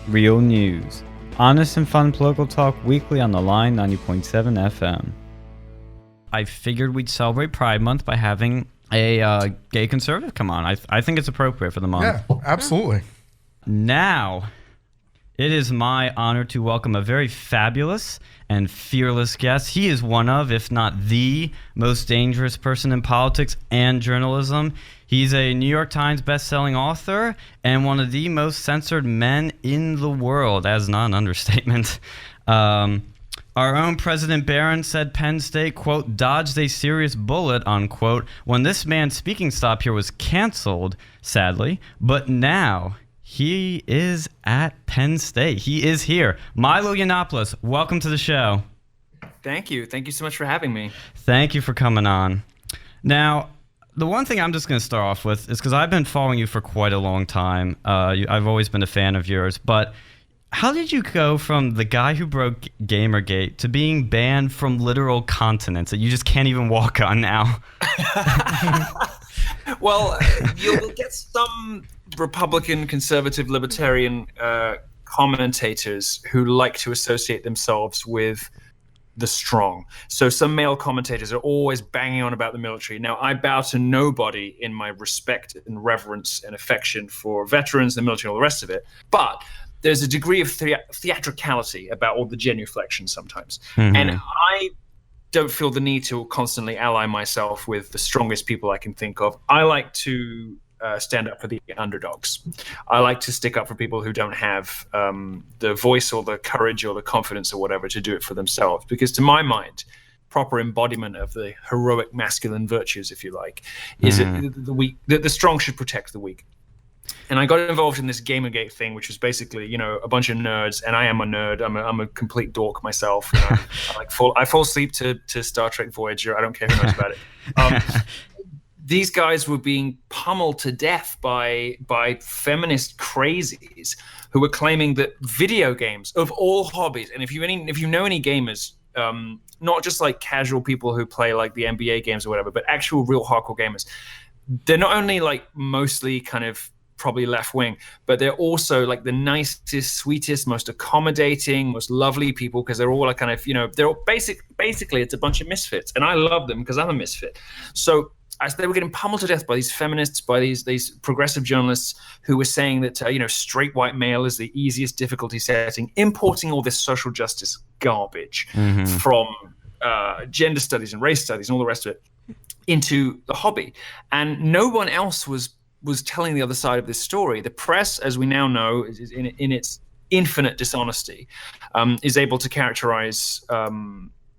Real news. Honest and fun political talk weekly on the Line 90.7 FM. I figured we'd celebrate Pride Month by having a gay conservative come on. I think it's appropriate for the month. Yeah, absolutely. Now, it is my honor to welcome a very fabulous and fearless guest. He is one of, if not the most dangerous person in politics and journalism. He's a New York Times best-selling author and one of the most censored men in the world. That is not an understatement. Our own President Barron said Penn State, quote, dodged a serious bullet, unquote, when this man's speaking stop here was canceled, sadly. But now he is at Penn State. He is here. Milo Yiannopoulos, welcome to the show. Thank you. Thank you so much for having me. Thank you for coming on. Now, the one thing I'm just going to start off with is because I've been following you for quite a long time. I've always been a fan of yours, but how did you go from the guy who broke Gamergate to being banned from literal continents that you just can't even walk on now? Well, you'll get some Republican, conservative, libertarian commentators who like to associate themselves with the strong. So some male commentators are always banging on about the military. Now, I bow to nobody in my respect and reverence and affection for veterans, the military, and all the rest of it. But there's a degree of theatricality about all the genuflection sometimes. Mm-hmm. And I don't feel the need to constantly ally myself with the strongest people I can think of. I like to stand up for the underdogs. I like to stick up for people who don't have the voice or the courage or the confidence or whatever to do it for themselves. Because to my mind, proper embodiment of the heroic masculine virtues, if you like, is the strong should protect the weak. And I got involved in this Gamergate thing, which was basically, a bunch of nerds, and I am a nerd. I'm a complete dork myself. I fall asleep to Star Trek Voyager. I don't care who knows about it. These guys were being pummeled to death by feminist crazies who were claiming that video games, of all hobbies, and if you know any gamers, not just like casual people who play like the NBA games or whatever, but actual real hardcore gamers, they're not only like mostly kind of probably left wing, but they're also like the nicest, sweetest, most accommodating, most lovely people, because they're all like kind of, they're all basically it's a bunch of misfits, and I love them because I'm a misfit. So as they were getting pummeled to death by these feminists, by these progressive journalists who were saying that straight white male is the easiest difficulty setting, importing all this social justice garbage from gender studies and race studies and all the rest of it into the hobby, and no one else was telling the other side of this story. The press, as we now know, is in its infinite dishonesty, is able to characterize,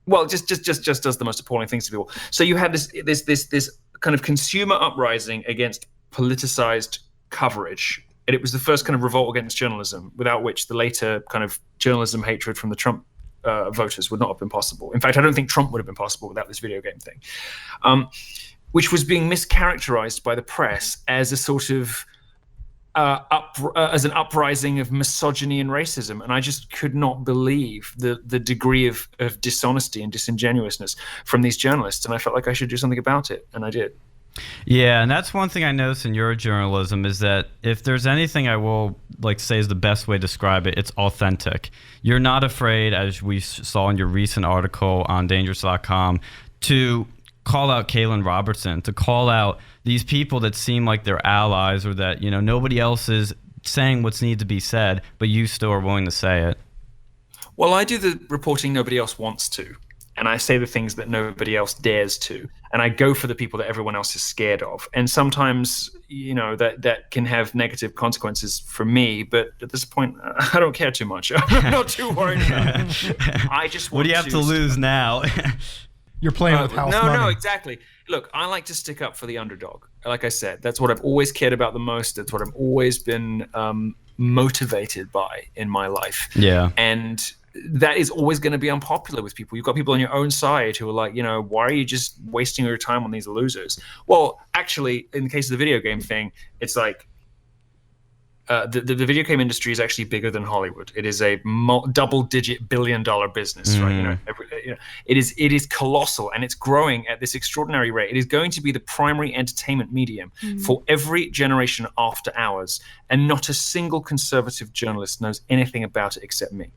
just does the most appalling things to people. So you had this kind of consumer uprising against politicized coverage, and it was the first kind of revolt against journalism, without which the later kind of journalism hatred from the Trump voters would not have been possible. In fact, I don't think Trump would have been possible without this video game thing. Which was being mischaracterized by the press as a sort of as an uprising of misogyny and racism. And I just could not believe the degree of dishonesty and disingenuousness from these journalists. And I felt like I should do something about it, and I did. Yeah, and that's one thing I noticed in your journalism is that if there's anything I will say is the best way to describe it, it's authentic. You're not afraid, as we saw in your recent article on Dangerous.com, to call out Kaylan Robertson, to call out these people that seem like they're allies, or that nobody else is saying what's needed to be said, but you still are willing to say it. Well, I do the reporting nobody else wants to, and I say the things that nobody else dares to, and I go for the people that everyone else is scared of. And sometimes that can have negative consequences for me, but at this point I don't care too much. I'm not too worried about it. I just want what do you have to lose now? You're playing with house money. No, exactly. Look, I like to stick up for the underdog. Like I said, that's what I've always cared about the most. That's what I've always been motivated by in my life. Yeah. And that is always going to be unpopular with people. You've got people on your own side who are like, why are you just wasting your time on these losers? Well, actually, in the case of the video game thing, it's like the video game industry is actually bigger than Hollywood. It is a double-digit billion-dollar business, right? it is colossal, and it's growing at this extraordinary rate. It is going to be the primary entertainment medium for every generation after ours, and not a single conservative journalist knows anything about it except me.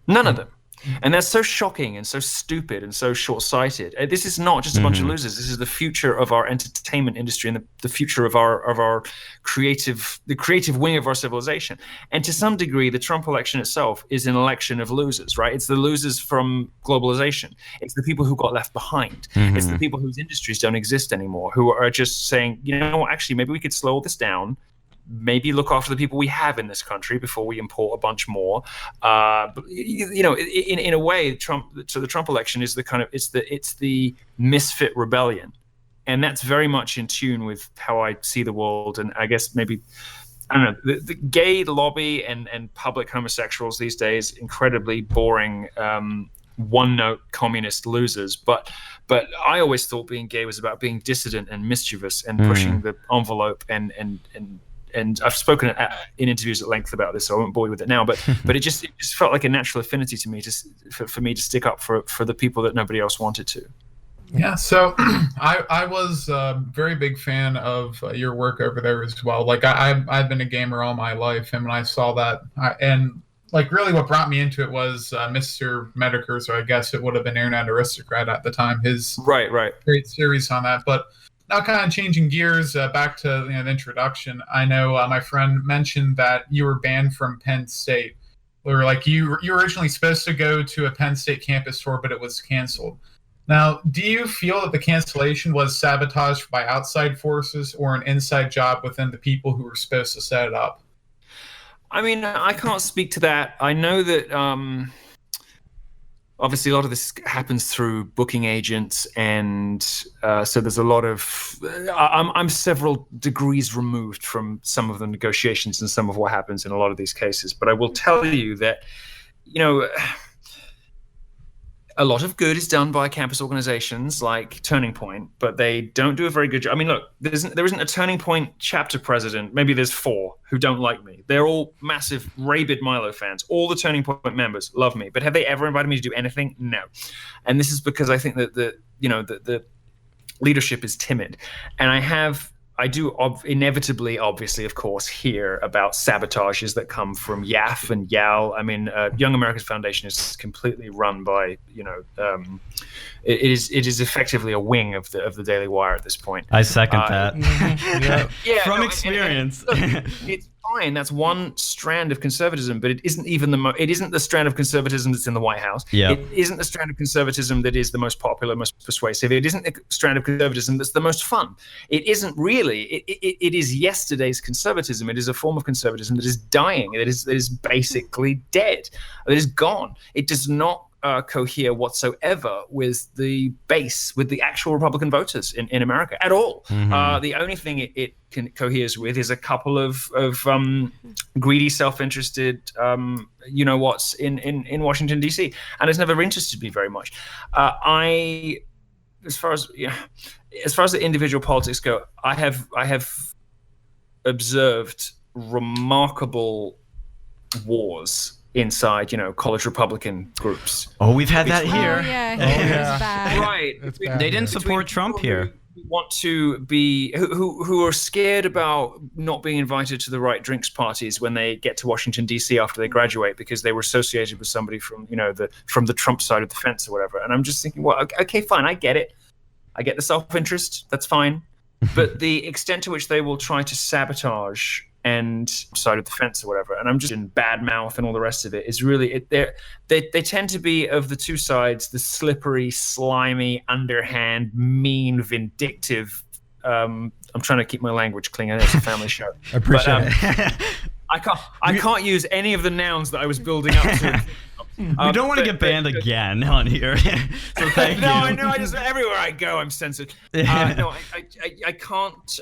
None of them. And that's so shocking and so stupid and so short-sighted. This is not just a bunch of losers. This is the future of our entertainment industry and the future of our creative wing of our civilization. And to some degree, the Trump election itself is an election of losers, right? It's the losers from globalization. It's the people who got left behind. It's the people whose industries don't exist anymore, who are just saying, you know what, actually, maybe we could slow this down. Maybe look after the people we have in this country before we import a bunch more. In a way, the Trump election is it's the misfit rebellion, and that's very much in tune with how I see the world. And I guess maybe, I don't know, the gay lobby and public homosexuals these days, incredibly boring, one-note communist losers. But I always thought being gay was about being dissident and mischievous and pushing the envelope and I've spoken in interviews at length about this, so I won't bore you with it now. But it just felt like a natural affinity to me, for me to stick up for the people that nobody else wanted to. Yeah, so I was a very big fan of your work over there as well. Like I've been a gamer all my life, and when I saw that, really what brought me into it was Mr. Medicare, or I guess it would have been Internet Aristocrat at the time. His right great series on that, but. Now, kind of changing gears back to the introduction. I know my friend mentioned that you were banned from Penn State. Or like you were originally supposed to go to a Penn State campus tour, but it was canceled. Now, do you feel that the cancellation was sabotaged by outside forces or an inside job within the people who were supposed to set it up? I mean, I can't speak to that. I know that obviously a lot of this happens through booking agents, and so there's a lot of I'm several degrees removed from some of the negotiations and some of what happens in a lot of these cases. But I will tell you that, a lot of good is done by campus organizations like Turning Point, but they don't do a very good job. I mean, look, there isn't a Turning Point chapter president. Maybe there's 4 who don't like me. They're all massive rabid Milo fans. All the Turning Point members love me, but have they ever invited me to do anything? No. And this is because I think that the leadership is timid, and I do inevitably, obviously, of course, hear about sabotages that come from YAF and YAL. I mean, Young America's Foundation is completely run by, it is effectively a wing of the Daily Wire at this point. I second that. From experience. It's fine. That's one strand of conservatism, but it isn't even it isn't the strand of conservatism that's in the White House. It isn't the strand of conservatism that is the most popular, most persuasive. It isn't the strand of conservatism that's the most fun. It isn't really. It is yesterday's conservatism. It is a form of conservatism that is dying. That is basically dead. That is gone. It does not cohere whatsoever with the base, with the actual Republican voters in America at all. The only thing it coheres with is a couple of greedy, self-interested, what's in Washington D.C. and it's never interested me very much. As far as the individual politics go, I have observed remarkable wars inside, college Republican groups. Oh, we've had that here. Bad. Right. They didn't support Trump here. Want to be who are scared about not being invited to the right drinks parties when they get to Washington D.C. after they graduate because they were associated with somebody from from the Trump side of the fence or whatever. And I'm just thinking, well, okay, fine, I get it. I get the self-interest. That's fine. But the extent to which they will try to sabotage and side of the fence or whatever, and I'm just in bad mouth and all the rest of it is really they tend to be, of the two sides, the slippery, slimy, underhand, mean, vindictive. I'm trying to keep my language clean. I know it's a family show. I appreciate it. I can't use any of the nouns that I was building up to. We don't want to get banned again on here, so thank you. No, I know. Everywhere I go, I'm censored. No, I can't.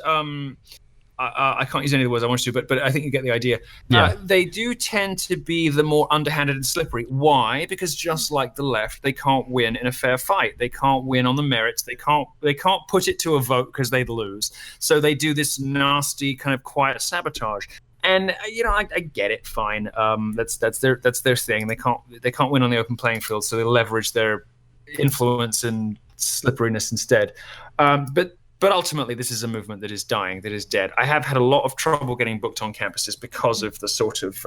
I can't use any of the words I want to, but I think you get the idea. Yeah. They do tend to be the more underhanded and slippery. Why? Because just like the left, they can't win in a fair fight. They can't win on the merits. They can't put it to a vote because they'd lose. So they do this nasty kind of quiet sabotage. And I get it. Fine. That's their thing. They can't win on the open playing field, so they leverage their influence and slipperiness instead. But ultimately, this is a movement that is dying, that is dead. I have had a lot of trouble getting booked on campuses because of the sort of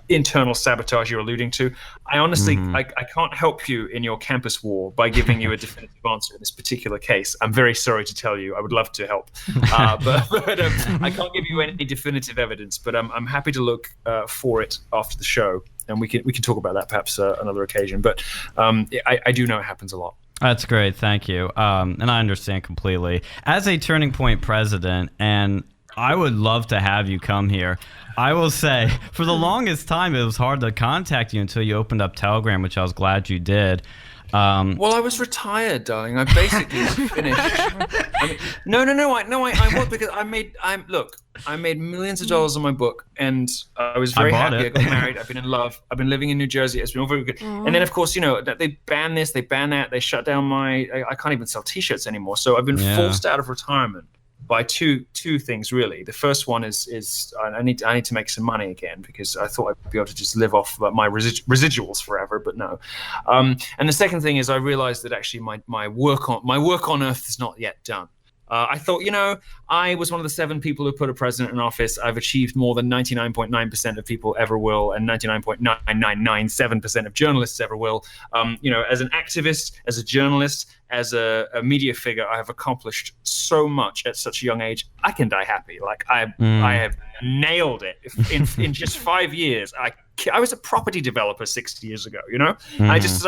internal sabotage you're alluding to. I honestly, I can't help you in your campus war by giving you a definitive answer in this particular case. I'm very sorry to tell you. I would love to help, but I can't give you any definitive evidence. But I'm happy to look for it after the show, and we can talk about that perhaps another occasion. But I do know it happens a lot. That's great. Thank you. And I understand completely. As a Turning Point president, and I would love to have you come here. I will say, for the longest time, it was hard to contact you until you opened up Telegram, which I was glad you did. Well, I was retired, darling. I basically finished. No. I was, because I made millions of dollars on my book, and I was very happy. I got married. I've been in love. I've been living in New Jersey. It's been all very good. And then, of course, they ban this, they ban that, they shut down I can't even sell T-shirts anymore. So I've been forced out of retirement by two things, really. The first one is I need to make some money again, because I thought I'd be able to just live off my residuals forever, but no. And the second thing is I realized that actually my work on Earth is not yet done. I thought, I was one of the 7 people who put a president in office. I've achieved more than 99.9% of people ever will, and 99.9997% of journalists ever will. As an activist, as a journalist, as a media figure, I have accomplished so much at such a young age. I can die happy. Like I have nailed it in just 5 years. I was a property developer 6 years ago, I just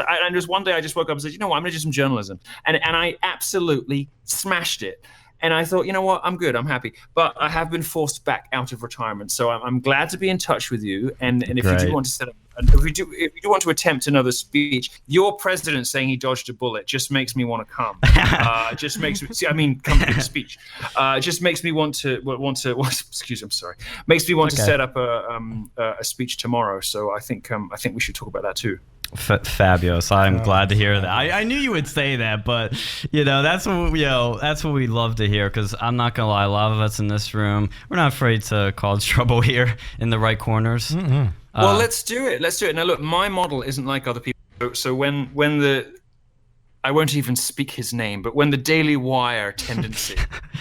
one day I just woke up and said, I'm going to do some journalism. And I absolutely smashed it. And I thought, I'm good, I'm happy. But I have been forced back out of retirement. So I'm glad to be in touch with you. And if you do want to set up, if you do want to attempt another speech, your president saying he dodged a bullet just makes me want to come. Just makes me come to the speech. Just makes me want to excuse. I'm sorry. Makes me want to set up a speech tomorrow. So I think we should talk about that too. Fabulous. I'm glad to hear that. I knew you would say that, but that's what we love to hear, because I'm not gonna lie, a lot of us in this room, we're not afraid to cause trouble here in the right corners. Mm-hmm. Well, let's do it. Now look, my model isn't like other people. So when I won't even speak his name, but when the Daily Wire tendency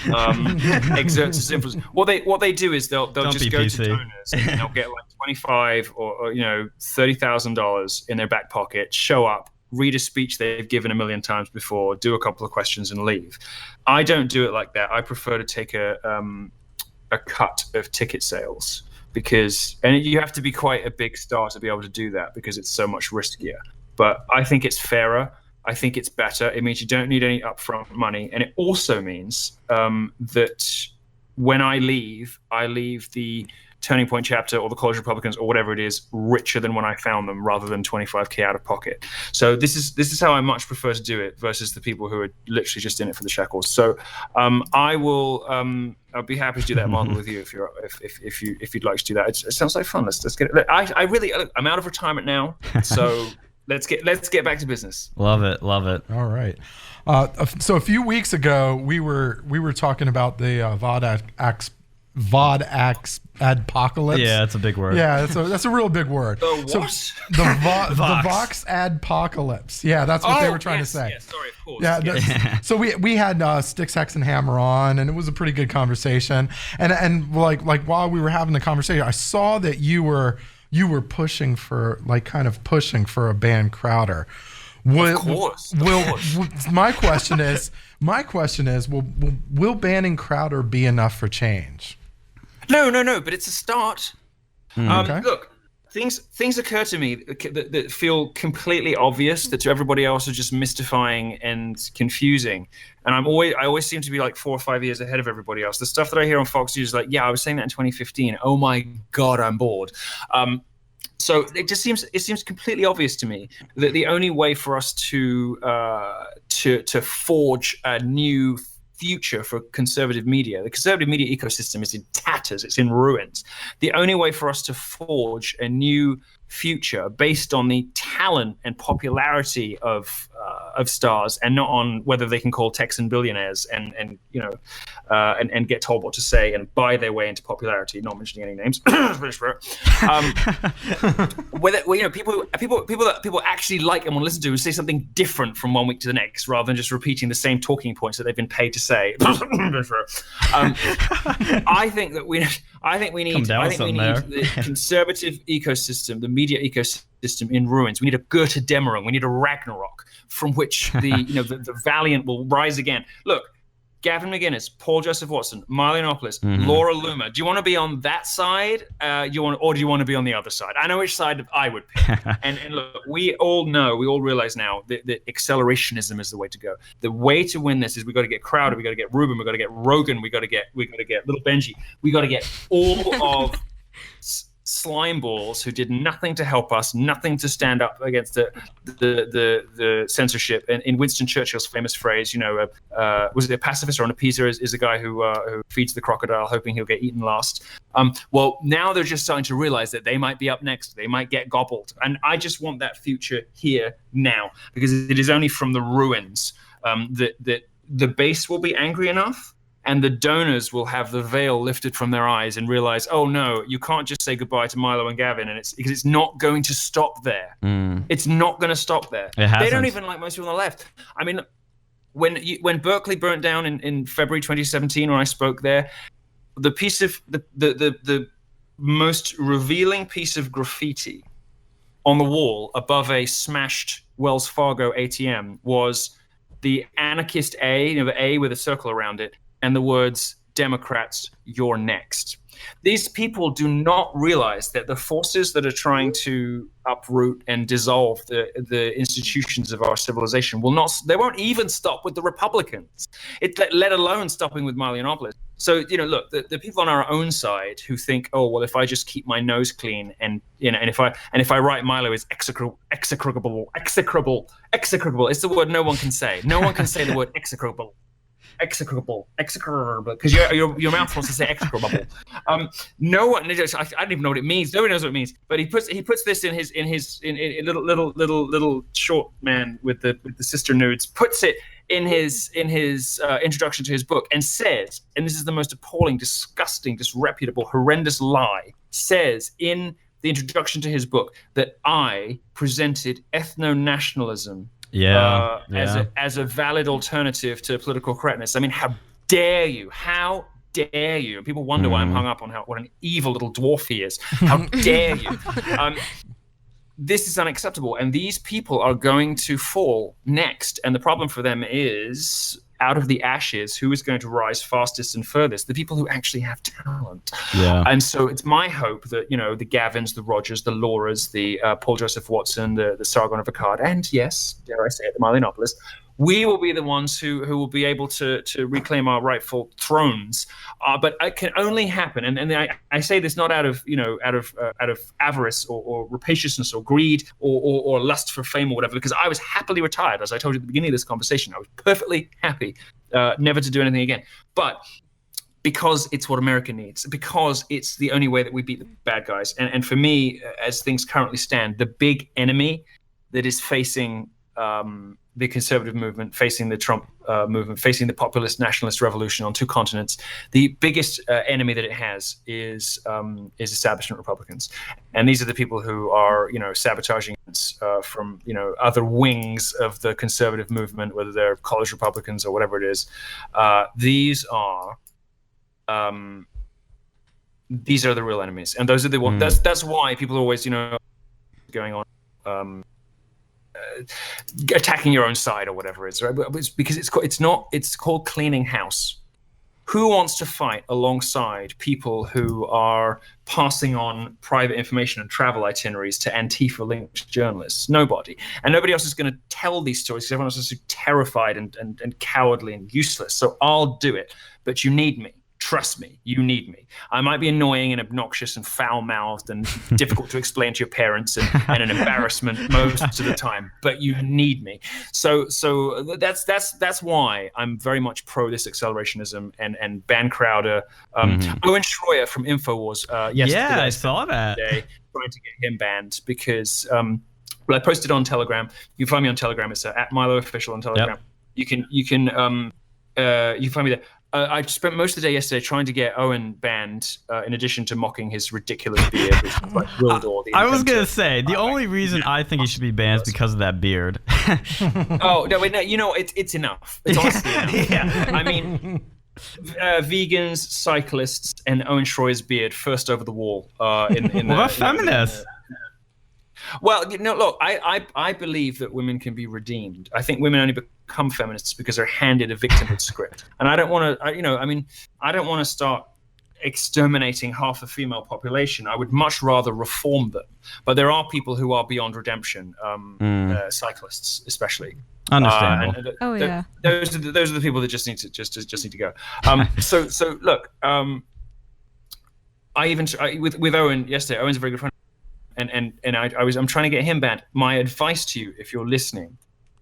exerts its influence, what they do is they'll just go to donors and they'll get like $25 or $30,000 in their back pocket, show up, read a speech they've given a million times before, do a couple of questions and leave. I don't do it like that. I prefer to take a cut of ticket sales, and you have to be quite a big star to be able to do that, because it's so much riskier. But I think it's fairer. I think it's better. It means you don't need any upfront money. And it also means that when I leave the Turning Point chapter or the College Republicans or whatever it is richer than when I found them, rather than $25K out of pocket. So this is how I much prefer to do it versus the people who are literally just in it for the shekels. So I'll be happy to do that model with you if you'd like to do that. It sounds like fun. Let's get it. I'm out of retirement now, so let's get back to business. Love it. All right. So a few weeks ago, we were talking about the VOD adpocalypse. Yeah, that's a big word. Yeah, that's a real big word. The what? So the Vox adpocalypse. Yeah, that's what they were trying to say. Yes, sorry, of course. Yeah. Yes. So we had Sticks, Hex, and Hammer on, and it was a pretty good conversation. And like while we were having the conversation, I saw that you were pushing for a ban Crowder. Of course. My question is, will banning Crowder be enough for change? No, but it's a start. Okay. Look, things occur to me that feel completely obvious, that to everybody else are just mystifying and confusing. And I always seem to be like 4 or 5 years ahead of everybody else. The stuff that I hear on Fox News is like, yeah, I was saying that in 2015. Oh my God, I'm bored. So it seems completely obvious to me that the only way for us to forge a new future for conservative media, the conservative media ecosystem is in tatters, it's in ruins. The only way for us to forge a new future based on the talent and popularity of of stars, and not on whether they can call Texan billionaires and get told what to say and buy their way into popularity. Not mentioning any names. Whether people actually like and want to listen to and say something different from one week to the next, rather than just repeating the same talking points that they've been paid to say. I think we need the conservative ecosystem, the media ecosystem in ruins. We need a Götterdämmerung. We need a Ragnarok from which the valiant will rise again. Look, Gavin McInnes, Paul Joseph Watson, Milo Yiannopoulos, Laura Loomer. Do you want to be on that side, or do you want to be on the other side? I know which side I would pick. and look, we all realize now that accelerationism is the way to go. The way to win this is we got to get Crowder, we got to get Rubin, we got to get Rogan, we got to get Little Benji, we got to get all of slime balls who did nothing to help us, nothing to stand up against the censorship. And in Winston Churchill's famous phrase, was it a pacifist or an appeaser? Is a guy who feeds the crocodile, hoping he'll get eaten last. Well, now they're just starting to realize that they might be up next. They might get gobbled, and I just want that future here now, because it is only from the ruins that the base will be angry enough. And the donors will have the veil lifted from their eyes and realize, oh no, you can't just say goodbye to Milo and Gavin, and it's because it's not going to stop there. It's not going to stop there. They don't even like most people on the left. I mean, when Berkeley burnt down in February 2017, when I spoke there, the piece of the most revealing piece of graffiti on the wall above a smashed Wells Fargo ATM was the anarchist A, the A with a circle around it, and the words, "Democrats, you're next." These people do not realize that the forces that are trying to uproot and dissolve the institutions of our civilization they won't even stop with the Republicans, let alone stopping with Milo Yiannopoulos. So, look, the people on our own side who think, oh, well, if I just keep my nose clean and if I write Milo is execrable, it's the word no one can say. No one can say the word execrable, because your mouth wants to say execrable. No one. I don't even know what it means. Nobody knows what it means. But he puts this in his little short man with the sister nudes. Puts it in his introduction to his book and says, and this is the most appalling, disgusting, disreputable, horrendous lie. Says in the introduction to his book that I presented ethno-nationalism. As a valid alternative to political correctness. I mean, how dare you? How dare you? And people wonder why I'm hung up on what an evil little dwarf he is. How dare you? This is unacceptable, and these people are going to fall next. And the problem for them is, out of the ashes, who is going to rise fastest and furthest? The people who actually have talent. Yeah. And so it's my hope that, the Gavins, the Rogers, the Lauras, the Paul Joseph Watson, the Sargon of Akkad, and yes, dare I say it, the Milo Yiannopoulos, we will be the ones who will be able to reclaim our rightful thrones. But it can only happen, and I say this not out of avarice or rapaciousness or greed or lust for fame or whatever, because I was happily retired, as I told you at the beginning of this conversation. I was perfectly happy never to do anything again. But because it's what America needs, because it's the only way that we beat the bad guys. And for me, as things currently stand, the big enemy that is facing the conservative movement, facing the Trump movement, facing the populist nationalist revolution on two continents, the biggest enemy that it has is establishment Republicans. And these are the people who are, sabotaging from, other wings of the conservative movement, whether they're college Republicans or whatever it is. These are the real enemies. And those are the ones, that's why people are always, going on, attacking your own side or whatever it is, right? It's because it's called cleaning house. Who wants to fight alongside people who are passing on private information and travel itineraries to Antifa-linked journalists? Nobody. And nobody else is going to tell these stories because everyone else is so terrified and cowardly and useless. So I'll do it. But you need me. Trust me, you need me. I might be annoying and obnoxious and foul-mouthed and difficult to explain to your parents and an embarrassment most of the time, but you need me. So that's why I'm very much pro this accelerationism and ban Crowder. Owen Schroyer from InfoWars yesterday. Yeah, I saw that. Trying to get him banned because But I posted on Telegram. You can find me on Telegram. It's at Milo Official on Telegram. Yep. You can find me there. I spent most of the day yesterday trying to get Owen banned, in addition to mocking his ridiculous beard. Which was like I was going to say, the only reason I think he should be banned is because of that beard. Oh, no, wait, no, you know, it's enough. It's honestly enough. Yeah. I mean, vegans, cyclists, and Owen Schroy's beard first over the wall. What about feminists? Well, look, I believe that women can be redeemed. I think women only become feminists because they're handed a victimhood script. And I don't want to, I don't want to start exterminating half the female population. I would much rather reform them. But there are people who are beyond redemption, cyclists especially. Understandable. Those are the people that just need to go. So look, I even with Owen yesterday. Owen's a very good friend. And I'm trying to get him banned. My advice to you, if you're listening,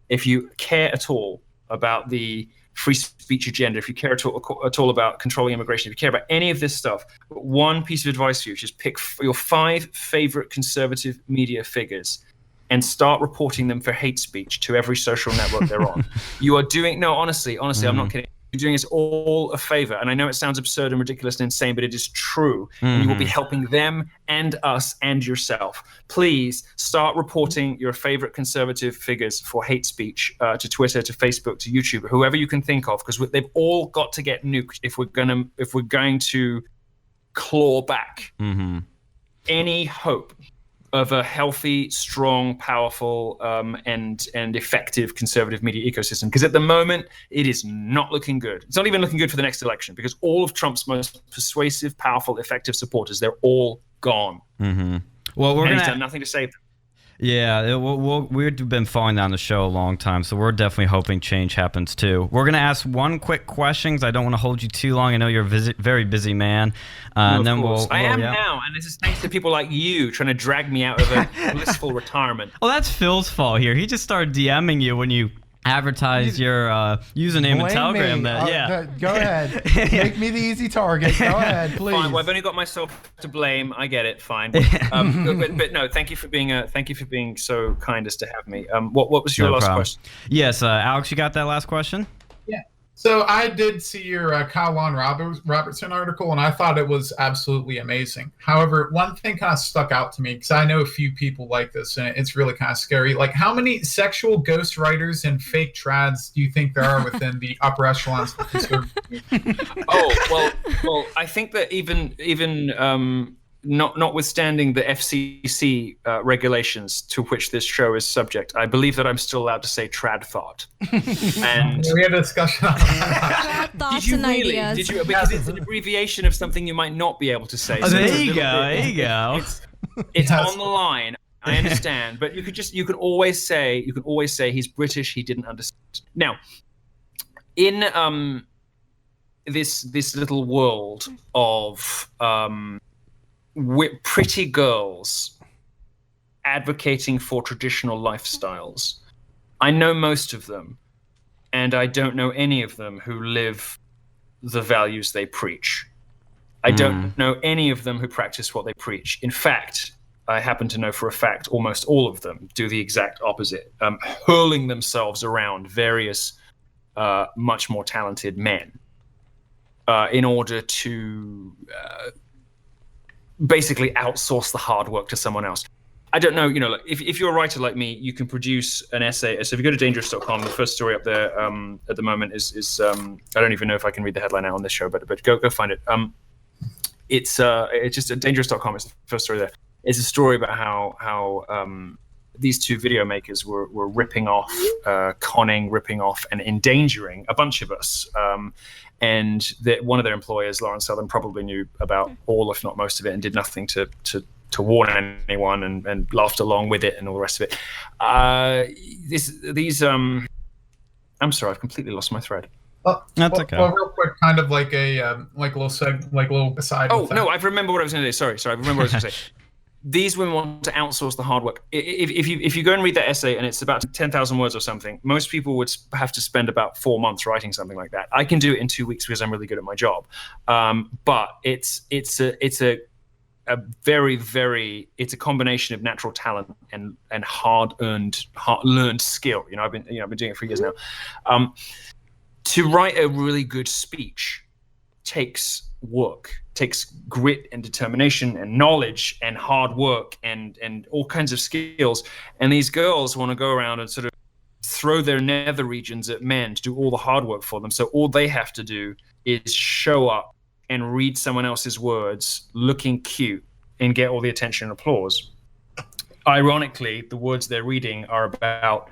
if you care at all about the free speech agenda, if you care at all about controlling immigration, if you care about any of this stuff, one piece of advice for you is just pick your 5 favorite conservative media figures and start reporting them for hate speech to every social network they're on. You are doing, no, honestly, I'm not kidding. You're doing us all a favor. And I know it sounds absurd and ridiculous and insane, but it is true. And you will be helping them and us and yourself. Please start reporting your favorite conservative figures for hate speech to Twitter, to Facebook, to YouTube, whoever you can think of, because they've all got to get nuked if we're going to claw back any hope of a healthy, strong, powerful, and effective conservative media ecosystem. Because at the moment, it is not looking good. It's not even looking good for the next election, because all of Trump's most persuasive, powerful, effective supporters, they're all gone. Well, he's done nothing to save them. Yeah, we've been following down the show a long time, so we're definitely hoping change happens too. We're going to ask one quick question, because I don't want to hold you too long. I know you're a very busy man. And then I am now, and this is thanks to people like you trying to drag me out of a blissful retirement. Well, that's Phil's fault here. He just started DMing you when you advertise your username in Telegram. Go ahead. Make me the easy target. Go ahead, please. Fine. Well, I've only got myself to blame. I get it. Fine. But no, thank you for being so kind as to have me. What was your last question? Yes, Alex, you got that last question? Yeah. So I did see your Kyle Lon Robertson article, and I thought it was absolutely amazing. However, one thing kind of stuck out to me, because I know a few people like this, and it's really kind of scary. Like, how many sexual ghostwriters and fake trads do you think there are within the upper echelons of the conservative community? Well, I think that even notwithstanding the FCC regulations to which this show is subject, I believe that I'm still allowed to say trad thought. And we had a discussion on that. Did you really? Did you? Because it's an abbreviation of something you might not be able to say. Oh, there you go. It's on the line. I understand, but you could always say he's British. He didn't understand. Now, in this little world of pretty girls advocating for traditional lifestyles, I know most of them, and I don't know any of them who live the values they preach. I don't know any of them who practice what they preach. In fact, I happen to know for a fact almost all of them do the exact opposite, hurling themselves around various much more talented men in order to basically outsource the hard work to someone else. I don't know, like, if you're a writer like me, you can produce an essay. So if you go to dangerous.com, the first story up there at the moment is I don't even know if I can read the headline out on this show, but go find it. It's just at dangerous.com. It's the first story there. It's a story about how these two video makers were ripping off, ripping off, and endangering a bunch of us. And that one of their employers, Lawrence Southern, probably knew about all, if not most of it, and did nothing to warn anyone, and laughed along with it and all the rest of it. I'm sorry, I've completely lost my thread. That's okay. Well, real quick, kind of like a little aside. Oh no, I remember what I was going to say. Sorry, I remember what I was going to say. These women want to outsource the hard work. If you go and read that essay and it's about 10,000 words or something, most people would have to spend about 4 months writing something like that. I can do it in 2 weeks because I'm really good at my job. But it's a a very, very, it's a combination of natural talent and hard learned skill. I've been doing it for years now. To write a really good speech takes work, takes grit and determination and knowledge and hard work and all kinds of skills. And these girls want to go around and sort of throw their nether regions at men to do all the hard work for them. So all they have to do is show up and read someone else's words looking cute and get all the attention and applause. Ironically, the words they're reading are about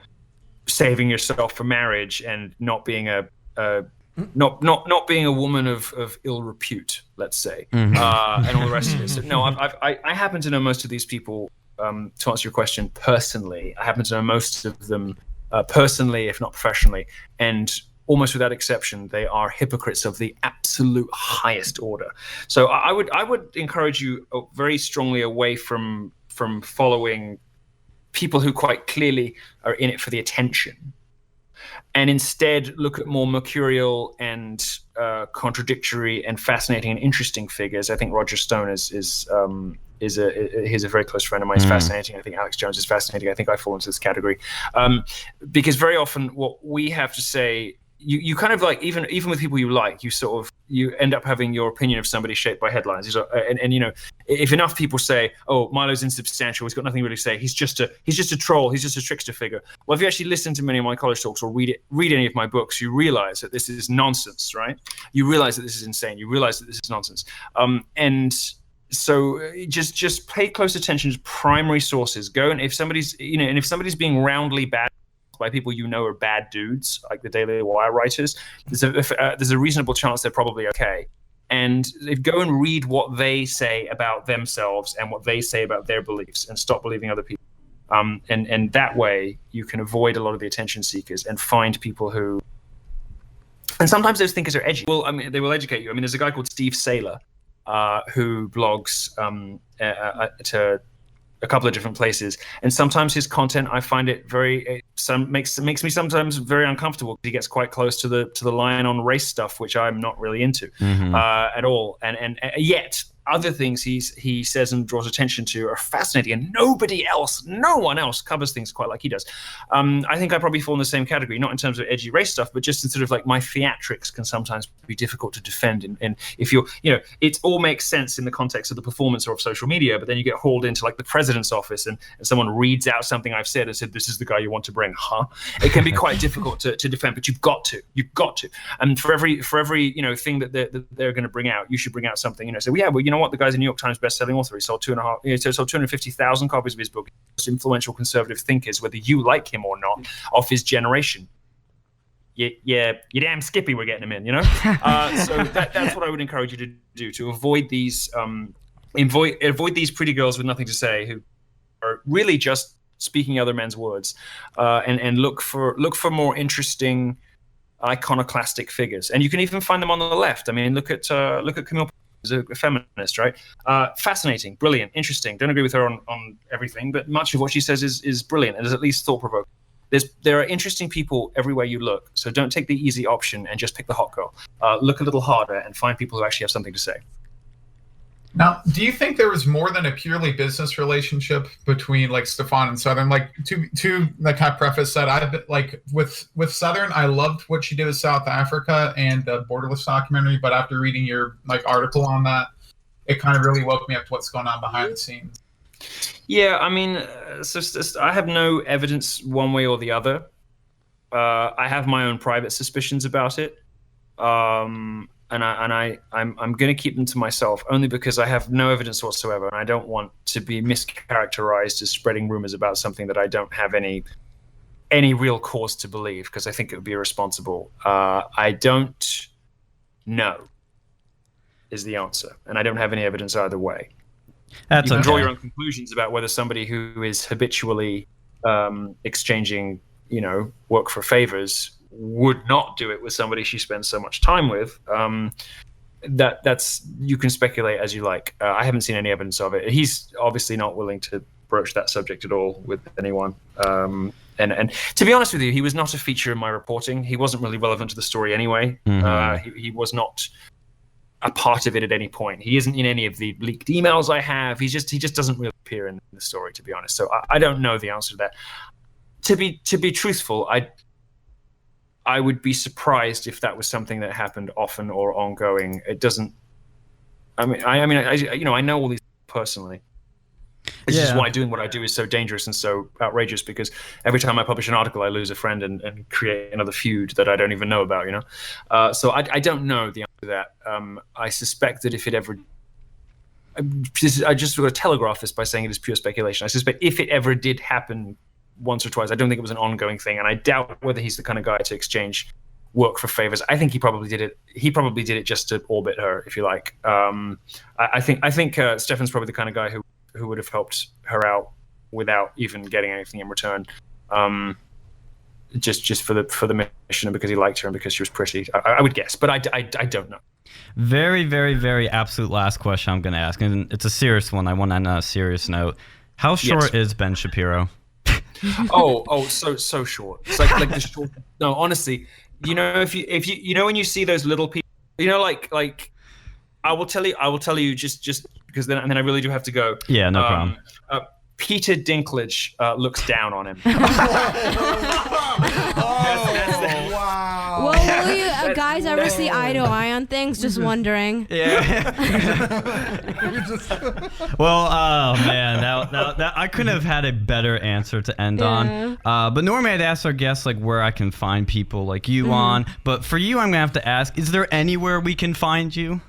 saving yourself for marriage and not being not being a woman of ill repute, let's say, and all the rest of it. So, no, I happen to know most of these people. To answer your question personally, I happen to know most of them personally, if not professionally, and almost without exception, they are hypocrites of the absolute highest order. So I would encourage you very strongly away from following people who quite clearly are in it for the attention, and instead look at more mercurial and contradictory and fascinating and interesting figures. I think Roger Stone he's a very close friend of mine. He's fascinating. I think Alex Jones is fascinating. I think I fall into this category because very often what we have to say, you kind of like, even with people you like, you end up having your opinion of somebody shaped by headlines. And if enough people say, "Oh, Milo's insubstantial. He's got nothing really to say. He's just a troll. He's just a trickster figure." Well, if you actually listen to many of my college talks or read any of my books, you realize that this is nonsense, right? You realize that this is insane. You realize that this is nonsense. And so just pay close attention to primary sources. Go, and if somebody's being roundly bad by people are bad dudes, like the Daily Wire writers, there's a reasonable chance they're probably okay. And go and read what they say about themselves and what they say about their beliefs, and stop believing other people. And that way you can avoid a lot of the attention seekers and find people who. And sometimes those thinkers are edgy. Well, I mean, they will educate you. I mean, there's a guy called Steve Saylor who blogs to a couple of different places, and sometimes his content, I find it makes me sometimes very uncomfortable. He gets quite close to the line on race stuff, which I'm not really into at all. And yet other things he says and draws attention to are fascinating, and no one else covers things quite like he does. I think I probably fall in the same category, not in terms of edgy race stuff, but just in sort of like my theatrics can sometimes be difficult to defend. And if it all makes sense in the context of the performance or of social media, but then you get hauled into like the president's office and someone reads out something I've said and said, "This is the guy you want to bring," It can be quite difficult to defend, but you've got to. And for every thing that they're going to bring out, you should bring out something. So yeah, well, you know what? The guy's a New York Times best-selling author. He sold 250,000 copies of his book. Most influential conservative thinkers, whether you like him or not, of his generation. Yeah, you damn skippy, we're getting him in. So that's what I would encourage you to do, to avoid these these pretty girls with nothing to say who are really just speaking other men's words, and look for more interesting, iconoclastic figures. And you can even find them on the left. I mean, look at Camille. Is a feminist, right? Fascinating, brilliant, interesting. Don't agree with her on everything, but much of what she says is brilliant and is at least thought-provoking. There are interesting people everywhere you look, so don't take the easy option and just pick the hot girl. Look a little harder and find people who actually have something to say. Now, do you think there was more than a purely business relationship between like Stefan and Southern? Like to like I preface that, I've been like with Southern, I loved what she did with South Africa and the Borderless documentary, but after reading your like article on that, it kind of really woke me up to what's going on behind the scenes. Yeah, I mean, I have no evidence one way or the other. I have my own private suspicions about it. And I'm going to keep them to myself, only because I have no evidence whatsoever, and I don't want to be mischaracterized as spreading rumors about something that I don't have any real cause to believe, because I think it would be irresponsible. I don't know is the answer, and I don't have any evidence either way. You can draw your own conclusions about whether somebody who is habitually exchanging, work for favors would not do it with somebody she spends so much time with. That's you can speculate as you like. I haven't seen any evidence of it. He's obviously not willing to broach that subject at all with anyone. And to be honest with you, he was not a feature in my reporting. He wasn't really relevant to the story anyway. He was not. a part of it at any point. He isn't in any of the leaked emails I have. He just doesn't really appear in the story, to be honest. So I don't know the answer to that. To be truthful, I would be surprised if that was something that happened often or ongoing. It doesn't. I know all these personally. This is why doing what I do is so dangerous and so outrageous, because every time I publish an article, I lose a friend and create another feud that I don't even know about, So I don't know the answer to that. I suspect that if it ever... I just sort of telegraph this by saying it is pure speculation. I suspect if it ever did happen once or twice, I don't think it was an ongoing thing, and I doubt whether he's the kind of guy to exchange work for favors. I think he probably did it just to orbit her, if you like. I think Stefan's probably the kind of guy who would have helped her out without even getting anything in return, just for the mission and because he liked her and because she was pretty. I would guess, but I don't know. Very, very, very absolute last question I'm going to ask, and it's a serious one. I want to end on a serious note. How short is Ben Shapiro? So short. It's like the short. No, honestly, if you when you see those little people, like I will tell you just because then I really do have to go. Yeah, no problem. Peter Dinklage looks down on him. Wow. Well, will you guys ever see eye to eye on things? Just wondering. Yeah. Well, oh man, that I couldn't have had a better answer to end on. But normally I'd ask our guests where I can find people like you on. But for you, I'm gonna have to ask: is there anywhere we can find you?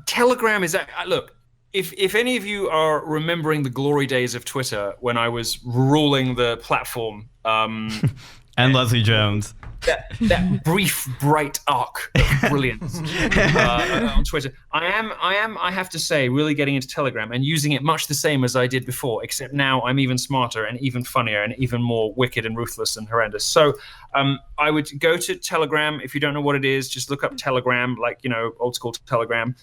Telegram is that. Look, if any of you are remembering the glory days of Twitter when I was ruling the platform, and Leslie Jones. That brief, bright arc of brilliance on Twitter. I have to say, really getting into Telegram and using it much the same as I did before, except now I'm even smarter and even funnier and even more wicked and ruthless and horrendous. So I would go to Telegram. If you don't know what it is, just look up Telegram, old school Telegram.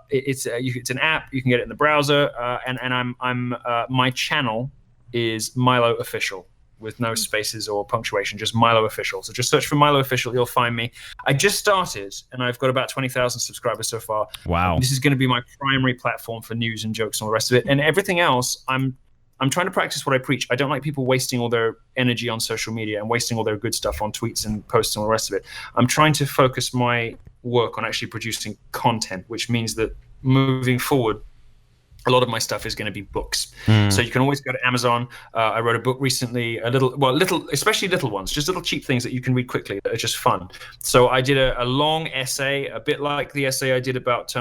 It's an app. You can get it in the browser. And I'm my channel is Milo Official, with no spaces or punctuation, just Milo Official. So just search for Milo Official, you'll find me. I just started, and I've got about 20,000 subscribers so far. Wow. This is going to be my primary platform for news and jokes and all the rest of it. And everything else, I'm trying to practice what I preach. I don't like people wasting all their energy on social media and wasting all their good stuff on tweets and posts and all the rest of it. I'm trying to focus my work on actually producing content, which means that moving forward, a lot of my stuff is going to be books. So you can always go to Amazon. I wrote a book recently, especially little ones, just little cheap things that you can read quickly that are just fun. So I did a long essay, a bit like the essay I did about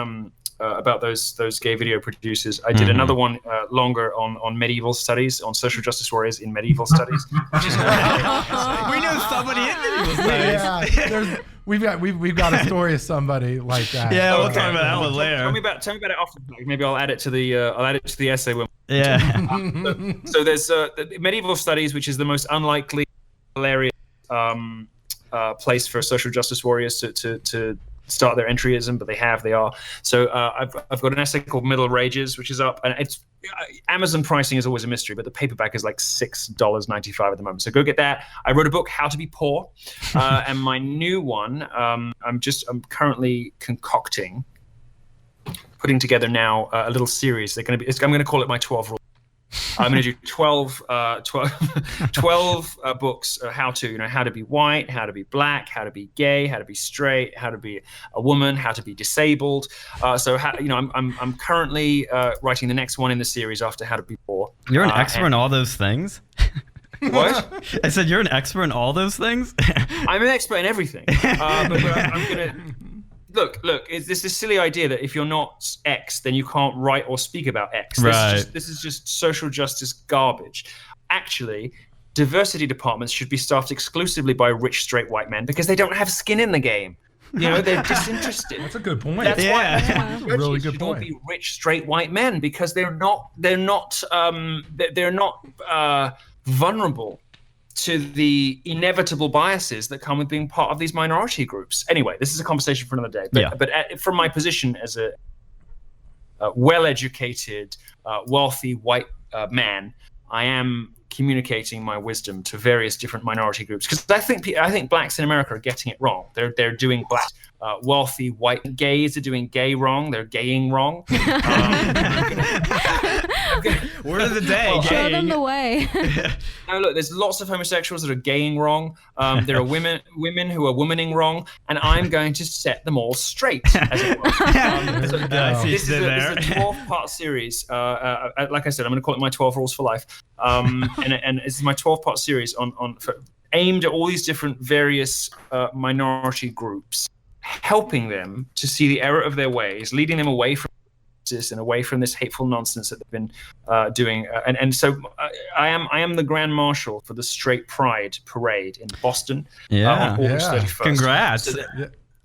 those gay video producers. I did another one longer on medieval studies, on social justice warriors in medieval studies. Which is we know somebody in medieval studies. Yeah, we've got a story of somebody like that. Yeah, we'll talk about that one later. Tell me about it after. Maybe I'll add it to the essay. Yeah. So there's medieval studies, which is the most unlikely, hilarious place for social justice warriors to start their entryism, but they are. So I've got an essay called Middle Rages, which is up, and it's Amazon pricing is always a mystery, but the paperback is like $6.95 at the moment. So go get that. I wrote a book, How to Be Poor, and my new one, I'm currently concocting, putting together now a little series. I'm going to call it my 12 rules. I'm going to do 12 books, how to be white, how to be black, how to be gay, how to be straight, how to be a woman, how to be disabled. I'm currently writing the next one in the series after How to Be Poor. You're an expert in all those things? What? I said you're an expert in all those things? I'm an expert in everything. But I'm going to... Look, it's this silly idea that if you're not X, then you can't write or speak about X. This is just social justice garbage. Actually, diversity departments should be staffed exclusively by rich, straight white men because they don't have skin in the game. They're disinterested. That's a good point. That's why That's a really good point. Be rich, straight white men because they're not vulnerable to the inevitable biases that come with being part of these minority groups. Anyway, this is a conversation for another day. But from my position as a well-educated, wealthy white man, I am communicating my wisdom to various different minority groups because I think blacks in America are getting it wrong. They're doing black wealthy white gays are doing gay wrong. They're gaying wrong. Word of the day. Show them the way. No, look, there's lots of homosexuals that are gaying wrong. There are women who are womaning wrong, and I'm going to set them all straight, as it were. This is a 12-part series. Like I said, I'm going to call it my 12 Rules for Life. And it's my 12-part series aimed at all these different various minority groups, helping them to see the error of their ways, leading them away from this and away from this hateful nonsense that they've been doing. And so I am the Grand Marshal for the Straight Pride Parade in Boston on August 31st. Congrats.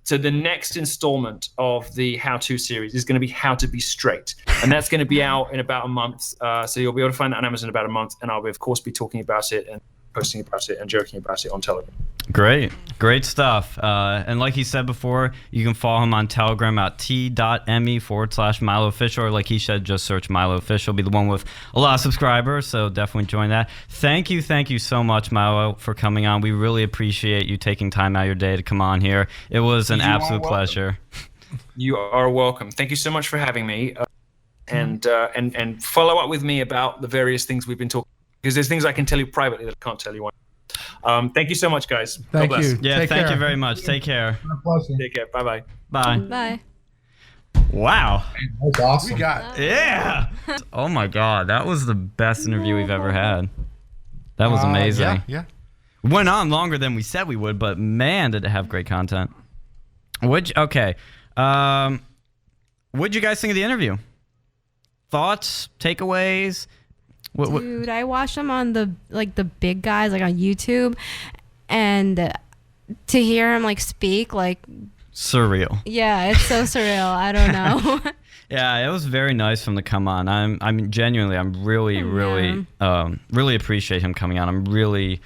So the next installment of the How To series is going to be How to Be Straight. And that's going to be out in about a month. So you'll be able to find that on Amazon in about a month. And I'll, of course, be talking about it and posting about it and joking about it on Telegram. Great stuff. And like he said before, you can follow him on Telegram at t.me/Milo Official, or like he said, just search Milo Official. Be the one with a lot of subscribers, so definitely join that. Thank you so much, Milo, for coming on. We really appreciate you taking time out of your day to come on here. It was an absolute pleasure. You are welcome. Thank you so much for having me. And follow up with me about the various things we've been talking about, because there's things I can tell you privately that I can't tell you on. Thank you so much, guys. Thank you. Yeah, thank you very much. Take care. Take care. Bye-bye. Bye. Bye. That Wow. was awesome. Yeah. Oh my God, that was the best interview we've ever had. That was amazing. Yeah. Went on longer than we said we would, but man, did it have great content. Okay. What'd you guys think of the interview? Thoughts, takeaways? Dude, I watched them on the big guys, like on YouTube, and to hear him speak, surreal. Yeah, it's so surreal. I don't know. Yeah, it was very nice for him to come on. I'm genuinely, I'm really appreciate him coming on. I'm really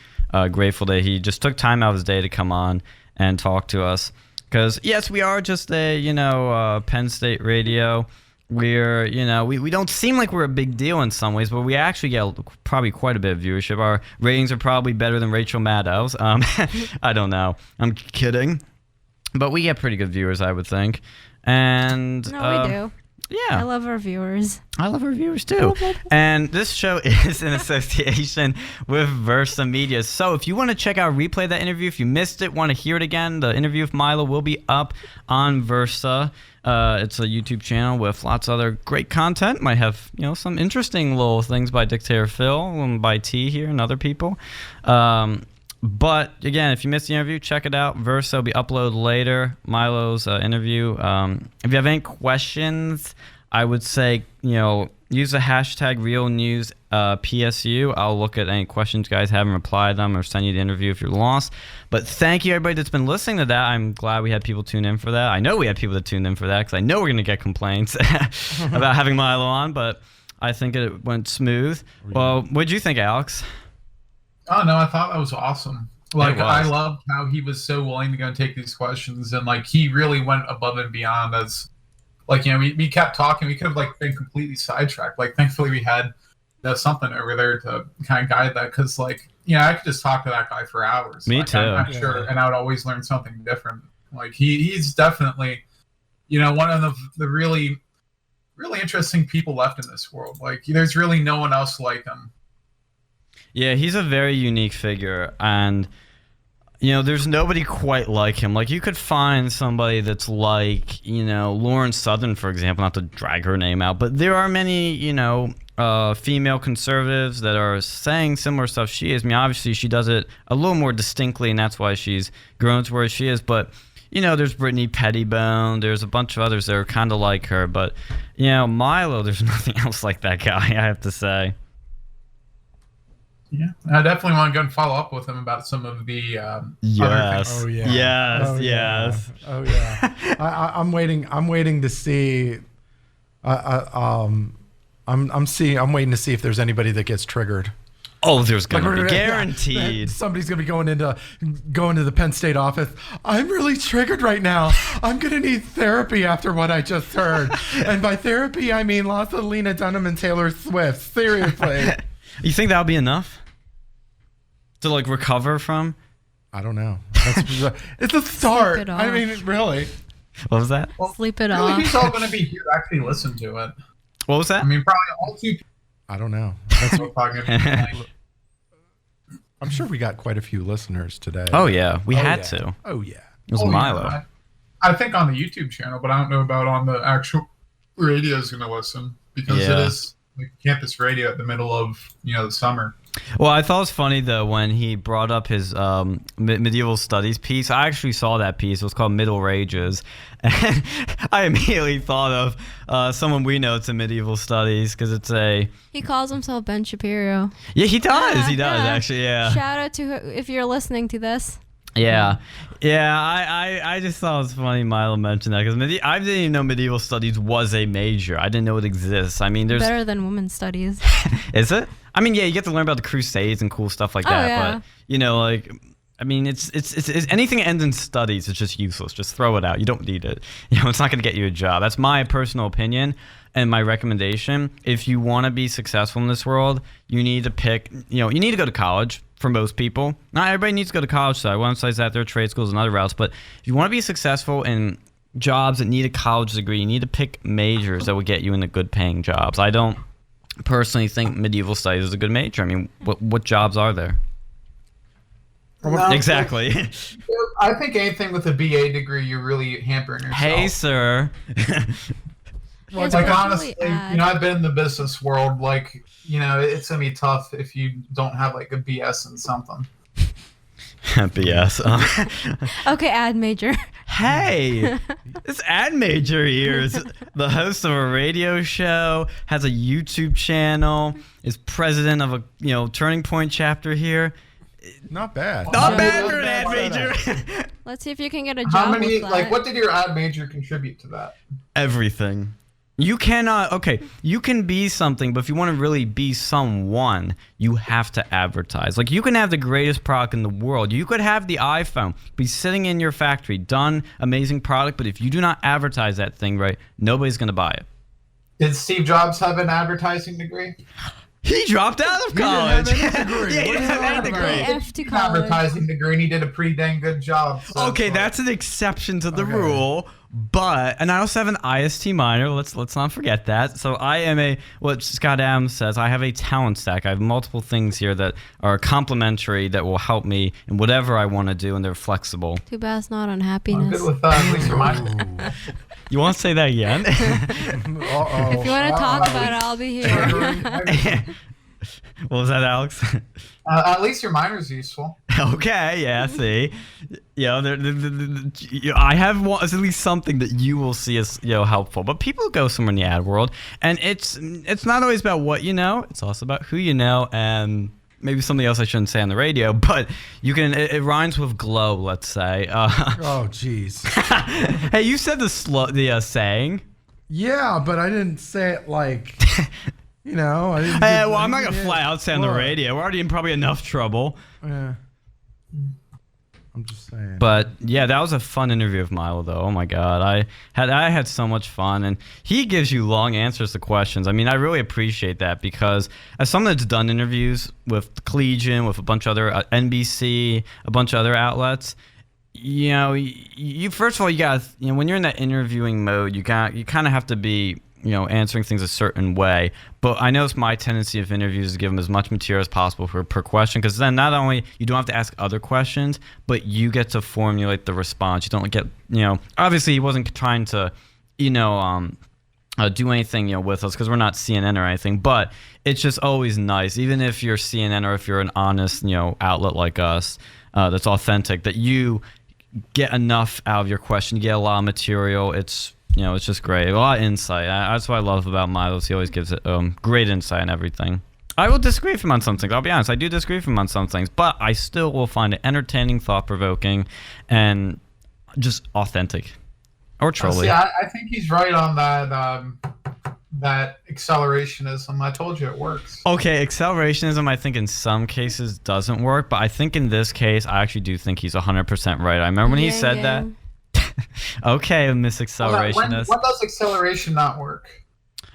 grateful that he just took time out of his day to come on and talk to us. Because yes, we are just a Penn State radio. We're, we don't seem like we're a big deal in some ways, but we actually get probably quite a bit of viewership. Our ratings are probably better than Rachel Maddow's. I don't know. I'm kidding. But we get pretty good viewers, I would think. And no, we do. Yeah. I love our viewers. I love our viewers too. And this show is in association with Versa Media. So if you want to check out replay that interview, if you missed it, want to hear it again, the interview with Milo will be up on Versa. It's a YouTube channel with lots of other great content. Might have some interesting little things by Dictator Phil and by T here and other people. But again, if you missed the interview, check it out. Versa will be uploaded later. Milo's interview. If you have any questions, I would say use the hashtag RealNewsPSU. I'll look at any questions you guys have and reply to them, or send you the interview if you're lost. But thank you, everybody that's been listening to that. I'm glad we had people tune in for that. I know we had people that tuned in for that, because I know we're going to get complaints about having Milo on, but I think it went smooth. Well, what did you think, Alex? Oh, no, I thought that was awesome. I loved how he was so willing to go and take these questions, and he really went above and beyond. As we kept talking, we could have been completely sidetracked. Thankfully we had something over there to kind of guide that, because I could just talk to that guy for hours. Me too. I'm sure, and I would always learn something different. He's definitely one of the really, really interesting people left in this world. There's really no one else like him. Yeah, he's a very unique figure, and there's nobody quite like him. You could find somebody that's Lauren Southern, for example, not to drag her name out, but there are many, female conservatives that are saying similar stuff she is. I mean, obviously she does it a little more distinctly, and that's why she's grown to where she is. But there's Brittany Pettibone, there's a bunch of others that are kind of like her. But Milo, there's nothing else like that guy, I have to say. Yeah, I definitely want to go and follow up with him about some of the other things. Oh yeah. Yes. Oh yeah. I'm waiting to see. I'm waiting to see if there's anybody that gets triggered. Oh, there's gonna be guaranteed. Somebody's gonna be going into the Penn State office. I'm really triggered right now. I'm gonna need therapy after what I just heard. And by therapy, I mean lots of Lena Dunham and Taylor Swift. Seriously. You think that'll be enough to recover from? I don't know. It's a start. I mean, really. What was that? Sleep it Really, off. who's all going to be here to actually listen to it? What was that? I mean, probably all two I don't know. people talking about it. I'm sure we got quite a few listeners today. Oh yeah, we had yeah. to. Oh yeah. It was Oh, yeah, Milo. I think on the YouTube channel, but I don't know about on the actual radio is going to listen because it Yeah. is like campus radio at the middle of the summer. Well, I thought it was funny though when he brought up his medieval studies piece. I actually saw that piece. It was called Middle Rages, and I immediately thought of someone we know to medieval studies because it's a He calls himself Ben Shapiro. yeah he does Yeah, he does yeah. actually yeah Shout out to her if you're listening to this. yeah. I just thought it was funny Milo mentioned that because I didn't even know medieval studies was a major. I didn't know it exists. I mean, there's Better than women's studies. is it? I mean, yeah, you get to learn about the Crusades and cool stuff like that. yeah. But like, I mean, it's anything that ends in studies is just useless. Just throw it out. You don't need it. It's not going to get you a job. That's my personal opinion and my recommendation. If you want to be successful in this world, you need to pick. You need to go to college. For most people, not everybody needs to go to college. So I won't say that there are trade schools and other routes. But if you want to be successful in jobs that need a college degree, you need to pick majors that will get you into good paying jobs. I don't personally think medieval studies is a good major. I mean, what jobs are there? No, Exactly. I think anything with a BA degree, you're really hampering yourself. Hey, sir. It's Like really honestly, odd. I've been in the business world. Like, it's gonna be tough if you don't have like a BS in something. BS. Okay, ad major. Hey, this ad major here is the host of a radio show, has a YouTube channel, is president of a Turning Point chapter here. Not bad. Not Yeah, bad not for an ad bad. major. Let's see if you can get a job. How many? with that. Like, what did your ad major contribute to that? Everything. You cannot. Okay, you can be something, but if you want to really be someone, you have to advertise. Like, you can have the greatest product in the world. You could have the iPhone, be sitting in your factory, done amazing product, but if you do not advertise that thing right, nobody's gonna buy it. Did Steve Jobs have an advertising degree? He dropped out of didn't college. have any degree. Yeah, he What didn't are you have any talking degree. about? F to An college. advertising degree, and he did a pretty dang good job. So Okay, it's that's an exception to the Okay. rule, and I also have an IST minor. Let's not forget that. So I am what Scott Adams says. I have a talent stack. I have multiple things here that are complementary that will help me in whatever I want to do, and they're flexible. Too bad it's not on I'm happiness. good with that. At least for mine. You want to say that again? Uh-oh. If you want to talk about it, I'll be here. What was that, Alex? At least your minor's useful. Okay, yeah, see. I have at least something that you will see as helpful. But people go somewhere in the ad world, and it's not always about what you know. It's also about who you know, and maybe something else I shouldn't say on the radio. But you can. It rhymes with glow. Let's say. Oh, jeez. Hey, you said the saying. Yeah, but I didn't say it like, I didn't. Hey, well, I'm not gonna flat out say on the What? radio. We're already in probably enough trouble. Yeah. I'm just saying. But yeah, that was a fun interview with Milo, though. Oh my God, I had so much fun, and he gives you long answers to questions. I mean, I really appreciate that because as someone that's done interviews with Collegian, with a bunch of other NBC, a bunch of other outlets, you first of all you got when you're in that interviewing mode, you kind of have to be answering things a certain way. But I know it's my tendency of interviews to give them as much material as possible per question, because then not only you don't have to ask other questions, but you get to formulate the response. You don't get, obviously he wasn't trying to, do anything, with us because we're not CNN or anything, but it's just always nice, even if you're CNN or if you're an honest, outlet like us, that's authentic, that you get enough out of your question, you get a lot of material. It's just great. A lot of insight. That's what I love about Milo. He always gives it great insight and everything. I will disagree with him on some things. I'll be honest. I do disagree with him on some things, but I still will find it entertaining, thought-provoking, and just authentic. Or trolly. See, I think he's right on that accelerationism. I told you it works. Okay, accelerationism I think in some cases doesn't work, but I think in this case I actually do think he's 100% right. I remember when he said that. Okay, Miss Accelerationist. When does acceleration not work?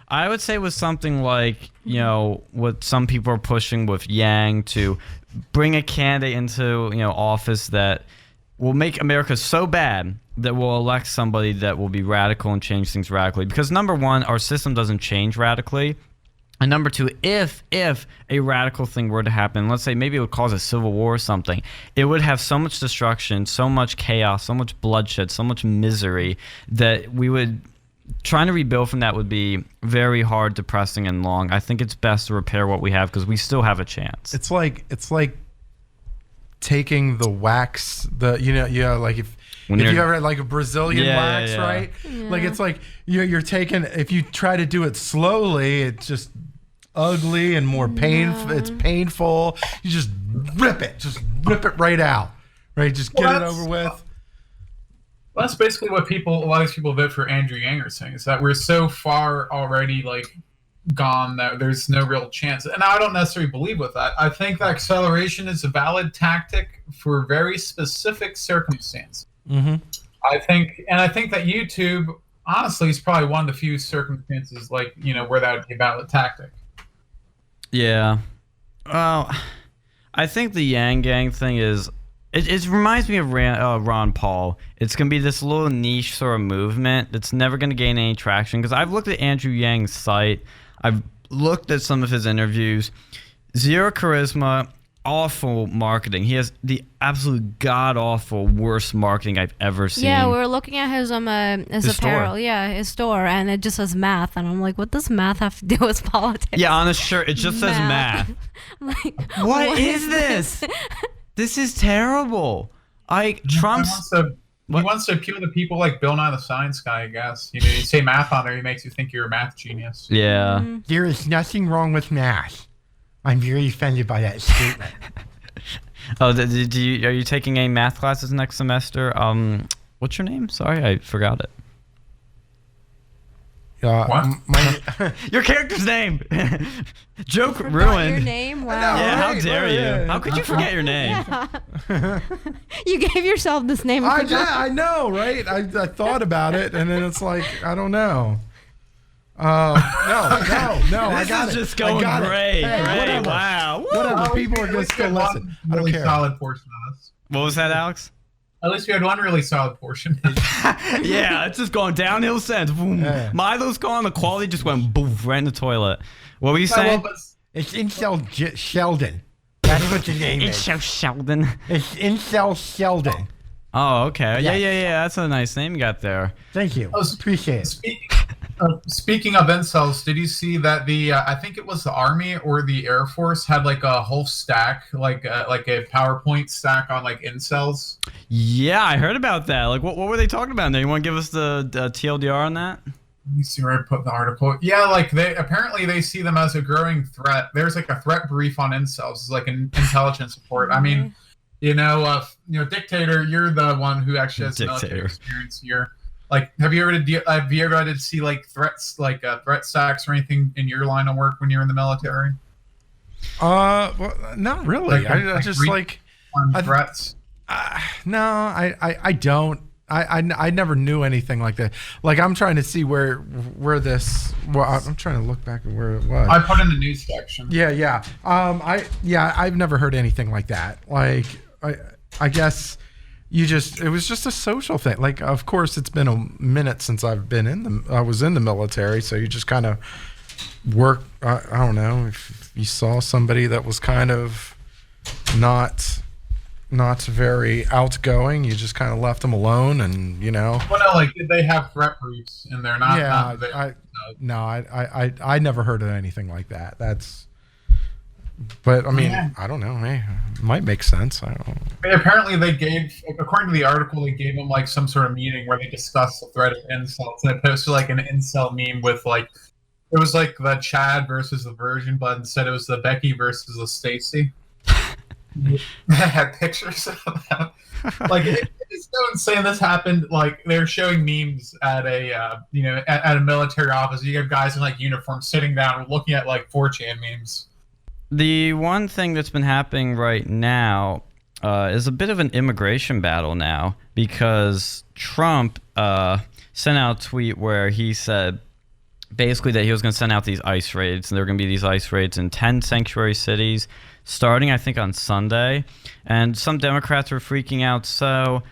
I would say with something like, what some people are pushing with Yang to bring a candidate into, office that will make America so bad that we'll elect somebody that will be radical and change things radically. Because number one, our system doesn't change radically. And number two, if a radical thing were to happen, let's say maybe it would cause a civil war or something, it would have so much destruction, so much chaos, so much bloodshed, so much misery that we would trying to rebuild from that would be very hard, depressing, and long. I think it's best to repair what we have because we still have a chance. It's like taking the wax, like if you ever had like a Brazilian wax, right? Yeah. Like it's like you're taking, if you try to do it slowly, it's just ugly and more painful. It's painful. You just rip it right out, right? Just get it over with. Well, that's basically what a lot of these people vote for Andrew Yang are saying, is that we're so far already like gone that there's no real chance. And I don't necessarily believe with that. I think that acceleration is a valid tactic for very specific circumstances. Mm-hmm. I think that YouTube honestly is probably one of the few circumstances where that would be a valid tactic. Yeah. Well, I think the Yang Gang thing is, it reminds me of Ron Paul. It's going to be this little niche sort of movement that's never going to gain any traction. Because I've looked at Andrew Yang's site. I've looked at some of his interviews. Zero charisma, awful marketing. He has the absolute god-awful worst marketing I've ever seen. Yeah, we were looking at his apparel. Store. Yeah, his store, and it just says math. And I'm like, what does math have to do with politics? Yeah, on his shirt, it just says math. I'm like, what is this? This is terrible. Trump's... He wants to appeal to people like Bill Nye the Science Guy, I guess. You say math on there, he makes you think you're a math genius. Yeah. There is nothing wrong with math. I'm very offended by that statement. Oh, are you taking any math classes next semester? What's your name? Sorry, I forgot it. What? Your character's name. Joke Forgot ruined. your name? Wow. Yeah, how Right, dare right, you? yeah. How could you forget your name? Yeah. You gave yourself this name. And forgot. I know, right? I thought about it, and then it's like, I don't know. No, I got it. This is just going great. Hey, great. whatever. Wow. Whatever. People are going to still listen. I don't Really care. solid portion of this. What was that, Alex? At least we had one really solid portion. Yeah, it's just going downhill since. Boom. Yeah. Milo's gone. The quality just went boom right in the toilet. What were you saying? It's Incel Sheldon. That's what the name is. Incel Sheldon. It's Incel Sheldon. Oh, okay. Yes. Yeah. That's a nice name you got there. Thank you. Appreciate it. Speaking of incels, did you see that I think it was the Army or the Air Force had like a whole stack, like a PowerPoint stack on like incels? Yeah, I heard about that. Like, what were they talking about in there? You want to give us the TLDR on that? Let me see where I put the article. Yeah, like they see them as a growing threat. There's like a threat brief on incels. It's like an intelligence report. I mean, Dictator, you're the one who actually has military experience here. Like, have you ever had to see like threats, like threat stacks or anything in your line of work when you're in the military? Well, not really. I just like on threats. No, I don't. I never knew anything like that. Like, I'm trying to see where this. Well, I'm trying to look back at where it was. I put in the news section. Yeah. I've never heard anything like that. Like, I guess it was just a social thing. Like, of course, it's been a minute since I was in the military, so you just kind of work. I don't know, if you saw somebody that was kind of not very outgoing, you just kind of left them alone, and Well, no, like, did they have threat briefs in there? I never heard of anything like that. But I mean, I don't know. Hey, it might make sense. I don't know. Apparently, according to the article, they gave them like some sort of meeting where they discussed the threat of incels, and they posted like an incel meme with like, it was like the Chad versus the Virgin, but instead it was the Becky versus the Stacy. They had pictures of them. Like, it's so insane. This happened. Like, they're showing memes at a at a military office. You have guys in like uniforms sitting down looking at like 4chan memes. The one thing that's been happening right now is a bit of an immigration battle now, because Trump sent out a tweet where he said basically that he was going to send out these ICE raids, and there were going to be these ICE raids in 10 sanctuary cities, starting I think on Sunday, and some Democrats were freaking out. So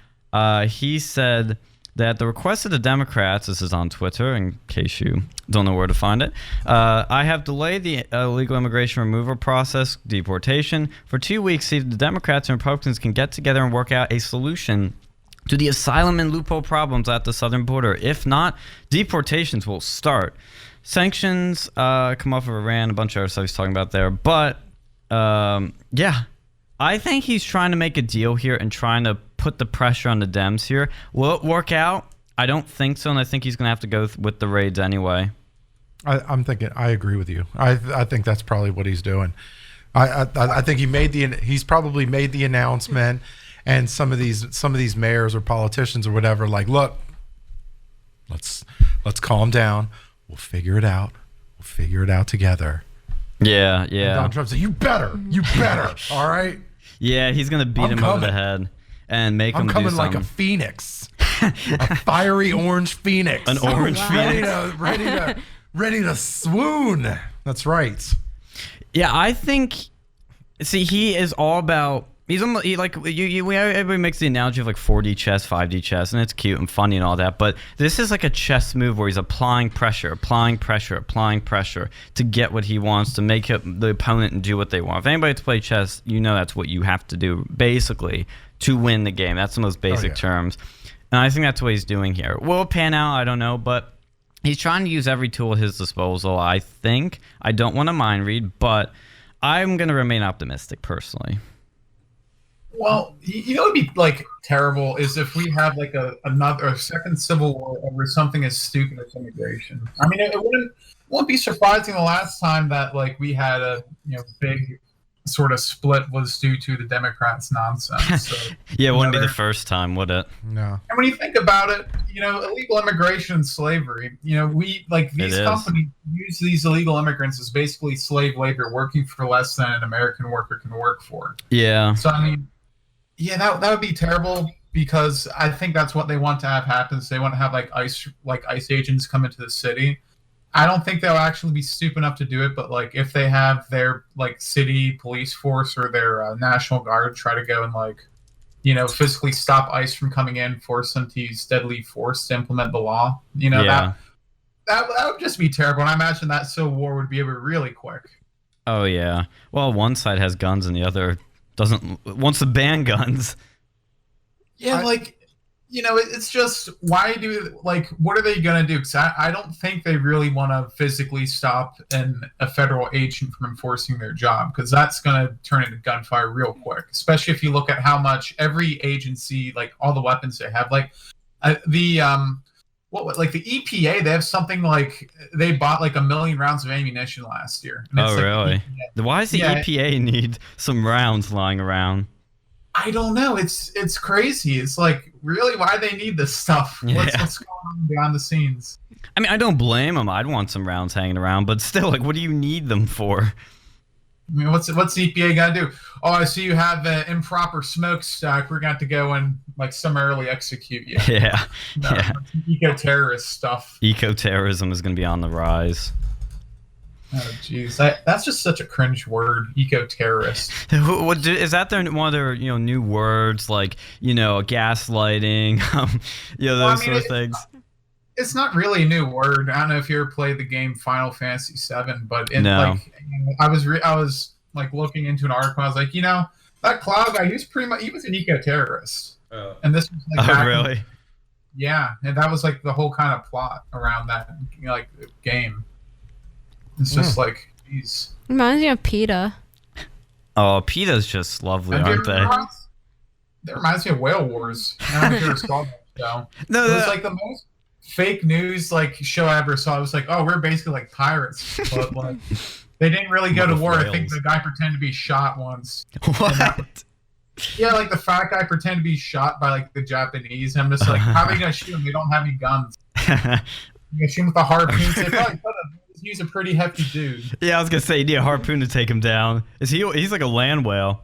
he said that the request of the Democrats, this is on Twitter in case you don't know where to find it, I have delayed the illegal immigration removal process, deportation, for 2 weeks so the Democrats and Republicans can get together and work out a solution to the asylum and loophole problems at the southern border. If not, deportations will start. Sanctions come off of Iran, a bunch of other stuff he's talking about there. But, yeah, I think he's trying to make a deal here and trying to put the pressure on the Dems here. Will it work out? I don't think so, and I think he's going to have to go with the raids anyway. I'm thinking. I agree with you. I think that's probably what he's doing. I think he's probably made the announcement, and some of these mayors or politicians or whatever, like, look, let's calm down. We'll figure it out. We'll figure it out together. Yeah. And Donald Trump said, "You better, all right." Yeah, he's going to beat him over the head and make him do something. I'm coming like a phoenix, a fiery orange phoenix, an orange phoenix, ready to swoon. That's right. Yeah, I think. See, he is all about. Everybody makes the analogy of like 4D chess, 5D chess, and it's cute and funny and all that. But this is like a chess move where he's applying pressure to get what he wants, to make the opponent and do what they want. If anybody to play chess, you know that's what you have to do basically to win the game. That's the most basic terms, and I think that's what he's doing here. Will it pan out? I don't know, but he's trying to use every tool at his disposal. I think. I don't want to mind read, but I'm going to remain optimistic personally. Well, you know, it'd be like terrible is if we have like a second civil war over something as stupid as immigration. I mean, it wouldn't be surprising the last time that like we had a big sort of split was due to the Democrats' nonsense. So, yeah, it wouldn't be the first time, would it? No. And when you think about it, illegal immigration and slavery, we like these companies use these illegal immigrants as basically slave labor working for less than an American worker can work for. Yeah. So I mean. Yeah, that would be terrible because I think that's what they want to have happen. So they want to have like ICE agents come into the city. I don't think they'll actually be stupid enough to do it, but like if they have their like city police force or their National Guard try to go and like, physically stop ICE from coming in, force them to use deadly force to implement the law. That would just be terrible. And I imagine that civil war would be over really quick. Oh yeah. Well, one side has guns and the other wants to ban guns. Yeah, it's just what are they going to do? Because I don't think they really want to physically stop a federal agent from enforcing their job, because that's going to turn into gunfire real quick, especially if you look at how much every agency, like all the weapons they have, like the EPA, they have something like they bought like 1 million rounds of ammunition last year. Oh, really? Why does the EPA need some rounds lying around? I don't know. It's crazy. It's like, really, why do they need this stuff? Yeah. What's going on behind the scenes? I mean, I don't blame them. I'd want some rounds hanging around, but still, like, what do you need them for? I mean, what's the EPA got to do? Oh, I see you have an improper smokestack. We're going to have to go and like summarily execute you. Yeah. No, yeah. Eco-terrorist stuff. Eco-terrorism is going to be on the rise. Oh, jeez. That's just such a cringe word, eco-terrorist. Is that one of their new words, like, gaslighting, those sort of things? It's not really a new word. I don't know if you ever played the game Final Fantasy VII, but I was like looking into an article. I was like, that Cloud guy, he was an eco-terrorist. Oh. And this was like really? Yeah, and that was like the whole kind of plot around that game. It's just like, geez. Reminds me of PETA. Oh, PETA's just lovely, aren't they? That reminds me of Whale Wars. I don't know if you ever saw that show. No, it was like the most fake news show I ever saw. It was like, oh, we're basically like pirates, but like they didn't really go to war. Whales. I think the guy pretended to be shot once. What? Yeah, like the fat guy pretended to be shot by like the Japanese. I'm just like, how are they gonna shoot him? They don't have any guns. You gonna shoot him with a harpoon? He's a pretty hefty dude. Yeah, I was gonna say you need a harpoon to take him down. He's like a land whale?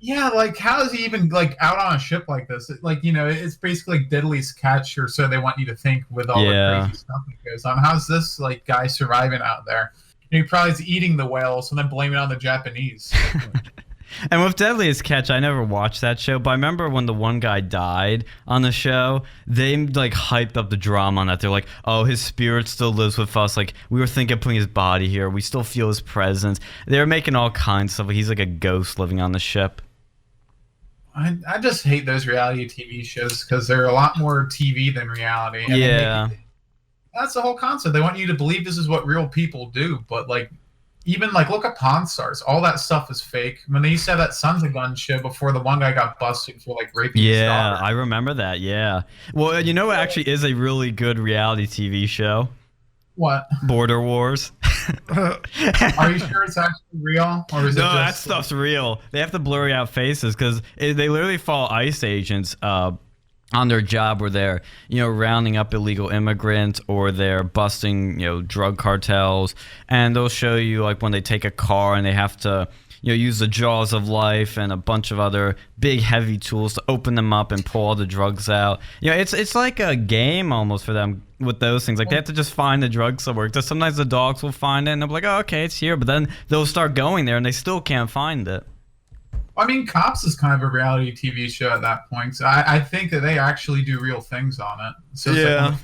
Yeah, like how is he even like out on a ship like this? Like, it's basically like Deadliest Catch, or so they want you to think with all the crazy stuff that goes on. How's this like guy surviving out there? He probably is eating the whales and then blaming it on the Japanese. And with Deadliest Catch, I never watched that show, but I remember when the one guy died on the show, they like hyped up the drama on that. They're like, oh, his spirit still lives with us. Like, we were thinking of putting his body here. We still feel his presence. They were making all kinds of stuff. He's like a ghost living on the ship. I just hate those reality TV shows because they're a lot more TV than reality. And Yeah. that's the whole concept. They want you to believe this is what real people do, but like, even like look at Pawn Stars, all that stuff is fake. When they used to have that Sons of Gun show before the one guy got busted for like raping his daughter. I remember that. Yeah. Well, you know, it actually is a really good reality TV show. What? Border Wars. Are you sure it's actually real, or is it No, just that stuff's real. They have to blurry out faces because they literally follow ICE agents on their job where they're, rounding up illegal immigrants or they're busting, drug cartels. And they'll show you like when they take a car and they have to, use the jaws of life and a bunch of other big heavy tools to open them up and pull all the drugs out. It's like a game almost for them with those things. Like they have to just find the drug somewhere. Because sometimes the dogs will find it and they'll be like, oh, okay, it's here. But then they'll start going there and they still can't find it. I mean, Cops is kind of a reality TV show at that point. So I think that they actually do real things on it. So it's like one of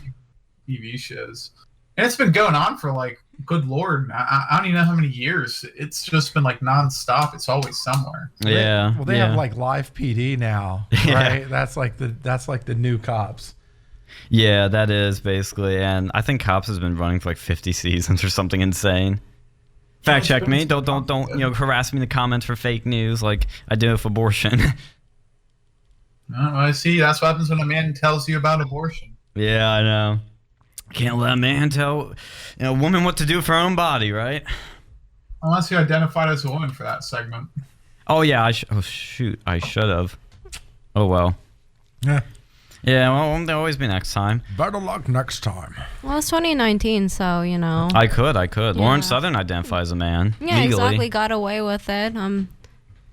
the TV shows. And it's been going on for like, good Lord, I don't even know how many years. It's just been like nonstop. It's always somewhere. Yeah. Well, they have like live PD now, right? That's like the new Cops. Yeah, that is basically. And I think Cops has been running for like 50 seasons or something insane. Fact check me. Don't harass me in the comments for fake news like I do with abortion. I see. That's what happens when a man tells you about abortion. Yeah, I know. Can't let a man tell a woman what to do with her own body, right? Unless you identified as a woman for that segment. Oh yeah, oh shoot, I should have. Oh well. Yeah. Yeah, well, there'll always be next time. Better luck next time. Well, it's 2019, so I could. Yeah. Lauren Southern identifies a man. Yeah, legally. exactly. Got away with it.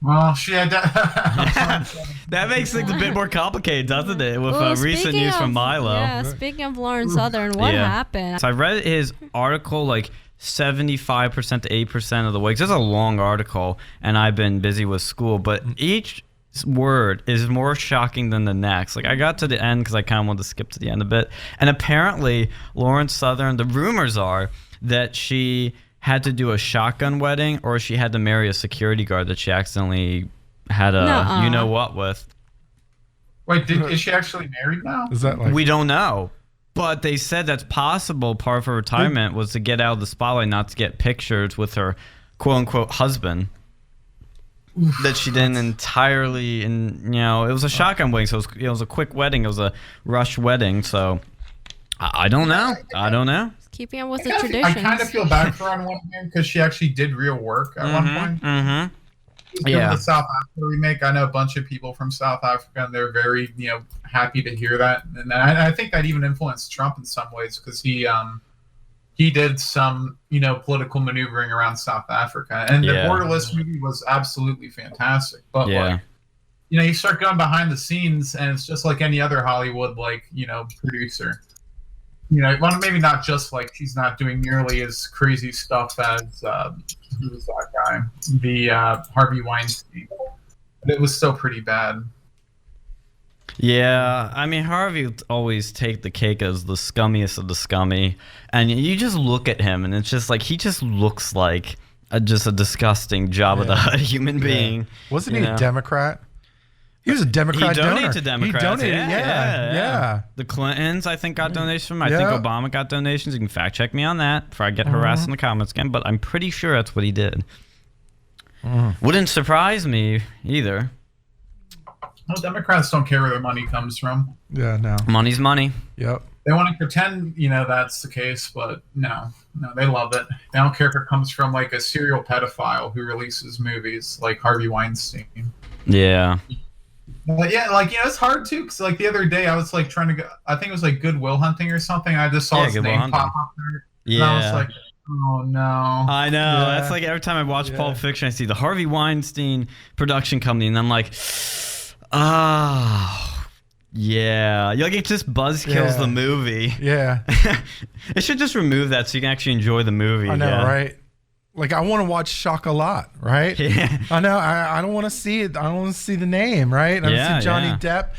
Well, she had That makes things a bit more complicated, doesn't it? With recent news from Milo. Yeah, speaking of Lauren Southern, what happened? So I read his article like 75% to 8% of the way. 'Cause it's a long article, and I've been busy with school. But each word is more shocking than the next. Like I got to the end because I kind of wanted to skip to the end a bit. And apparently, Lauren Southern, the rumors are that she had to do a shotgun wedding or she had to marry a security guard that she accidentally had a you-know-what with. Wait, is she actually married now? Is that like... We don't know. But they said that's possible. Part of her retirement was to get out of the spotlight, not to get pictures with her quote-unquote husband. That she didn't entirely, and it was a shotgun wedding, so it was a quick wedding. It was a rush wedding, so I don't know. I don't know. Keeping up with the traditions. I kind of feel bad for her on one hand because she actually did real work at one point. Mm-hmm. Yeah. The South Africa remake. I know a bunch of people from South Africa, and they're very, happy to hear that. And I think that even influenced Trump in some ways because he did some, political maneuvering around South Africa. And the Borderless movie was absolutely fantastic. But, you start going behind the scenes, and it's just like any other Hollywood, producer. Well, maybe not just like she's not doing nearly as crazy stuff as, who was that guy? The Harvey Weinstein. But it was still pretty bad. Yeah, I mean, Harvey would always take the cake as the scummiest of the scummy. And you just look at him, and it's just like, he just looks like just a disgusting Jabba the Hutt human being. Wasn't he a Democrat? He was a Democrat donor. He donated to Democrats. He donated, yeah. The Clintons, I think, got donations from him. I think Obama got donations. You can fact check me on that before I get harassed in the comments again. But I'm pretty sure that's what he did. Wouldn't surprise me either. Well, Democrats don't care where their money comes from. Yeah, no. Money's money. Yep. They want to pretend, that's the case, but no, they love it. They don't care if it comes from like a serial pedophile who releases movies like Harvey Weinstein. Yeah. But yeah, it's hard too, because like the other day I was like trying to go, I think it was like Good Will Hunting or something. I just saw his name pop up there. Yeah. And I was like, Oh no. I know. Yeah. That's like every time I watch Yeah. Pulp Fiction, I see the Harvey Weinstein production company, and I'm like, oh, yeah. Like, it just buzzkills Yeah. the movie. Yeah. It should just remove that so you can actually enjoy the movie. I know, yeah. right? Like, I want to watch Chocolat, right? Yeah. I know. I don't want to see it. I don't want to see the name, right? I Yeah, want to see Johnny yeah. Depp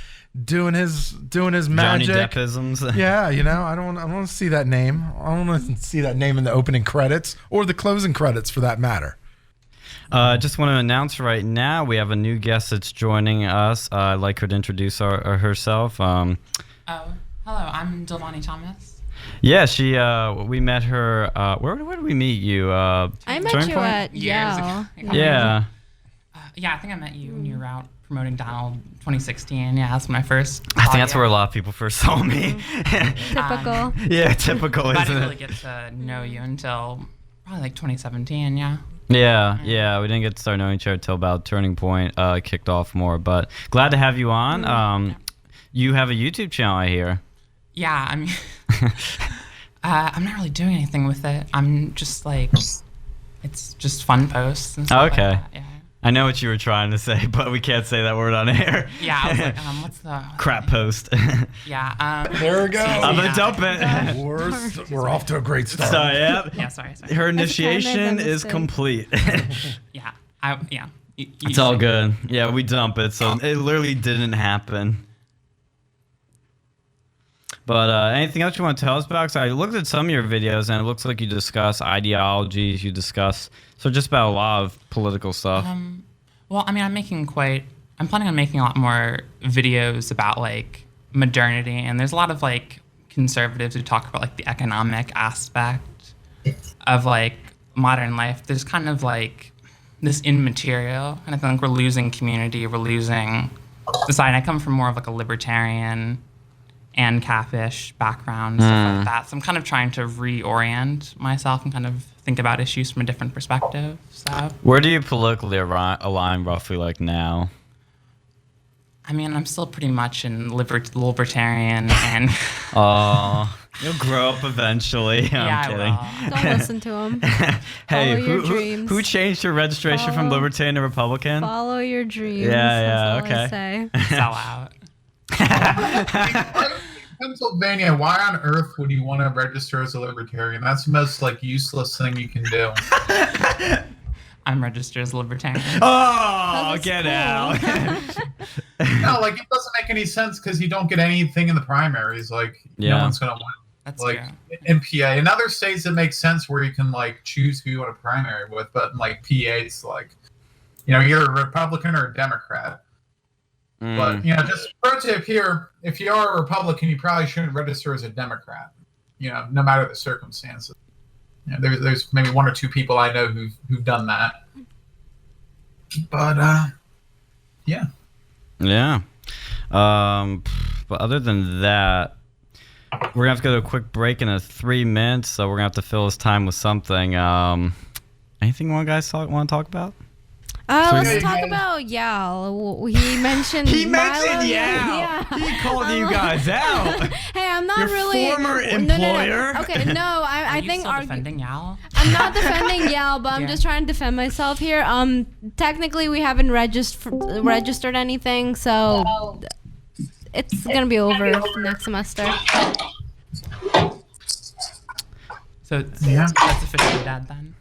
doing his Johnny magic. Deppisms. Yeah, you know, I don't want to see that name. I don't want to see that name in the opening credits or the closing credits, for that matter. Just want to announce right now we have a new guest that's joining us. I'd like her to introduce herself. Oh, hello. I'm Dilvany Thomas. Yeah, we met her. Where did we meet you? I met Turning you Point? at Years ago. Yale. Yeah. Yeah, I think I met you when you were out promoting Donald 2016. Yeah, that's when I first. I think that's where a lot of people first saw me. Typical. Yeah, typical, But I isn't didn't really it? get to know you until probably like 2017. Yeah. Yeah, we didn't get to start knowing each other until about Turning Point kicked off more. But glad to have you on. You have a YouTube channel, I hear. Yeah, I mean, I'm not really doing anything with it. I'm just like, it's just fun posts and stuff Okay. like that. Yeah. I know what you were trying to say, but we can't say that word on air. Yeah, I was like, what's the Crap post. Yeah. There we go. I'm gonna Yeah. dump it. We're off to a great start. So, yeah. Yeah, sorry. Her That's initiation okay, is misunderstood. complete. Yeah. It's all good. Yeah, we dump it, so it literally didn't happen. But anything else you want to tell us about? 'Cause I looked at some of your videos, and it looks like you discuss ideologies. You discuss just about a lot of political stuff. Well, I mean, I'm planning on making a lot more videos about like modernity, and there's a lot of like conservatives who talk about like the economic aspect of like modern life. There's kind of like this immaterial, and I think we're losing community, we're losing society. I come from more of like a libertarian and Capish background, stuff like that. So I'm kind of trying to reorient myself and kind of think about issues from a different perspective. So Where do you politically align roughly like now? I mean, I'm still pretty much in libertarian and Oh, you'll grow up eventually. yeah, I'm kidding. I will. Don't listen to him. Hey, Follow your who dreams. changed your registration from Follow- Libertarian to Republican? Follow your dreams. Yeah, That's all okay. I say. Sell out. Pennsylvania, why on earth would you want to register as a libertarian? That's the most like useless thing you can do. I'm registered as a libertarian. Oh, That's get cool. out. No, like it doesn't make any sense because you don't get anything in the primaries. Like Yeah. no one's gonna win. That's Like true. in PA, in other states it makes sense where you can like choose who you want to primary with, but in, like PA, it's like you're a Republican or a Democrat. But just pro tip here: if you are a Republican, you probably shouldn't register as a Democrat. No matter the circumstances. There's maybe one or two people I know who've done that. But yeah. Yeah. But other than that, we're gonna have to go to a quick break in 3 minutes, so we're gonna have to fill this time with something. Anything you guys want to talk about? Let's talk about Yal. He mentioned. Milo. yeah. He called you guys out. Hey, I'm not Your really former No, no, no. employer. Okay, no, I Are you think still defending Yal? I'm not defending Yal, but I'm Yeah. just trying to defend myself here. Technically, we haven't registered anything, so it's gonna be over next semester. So that's officially dead then.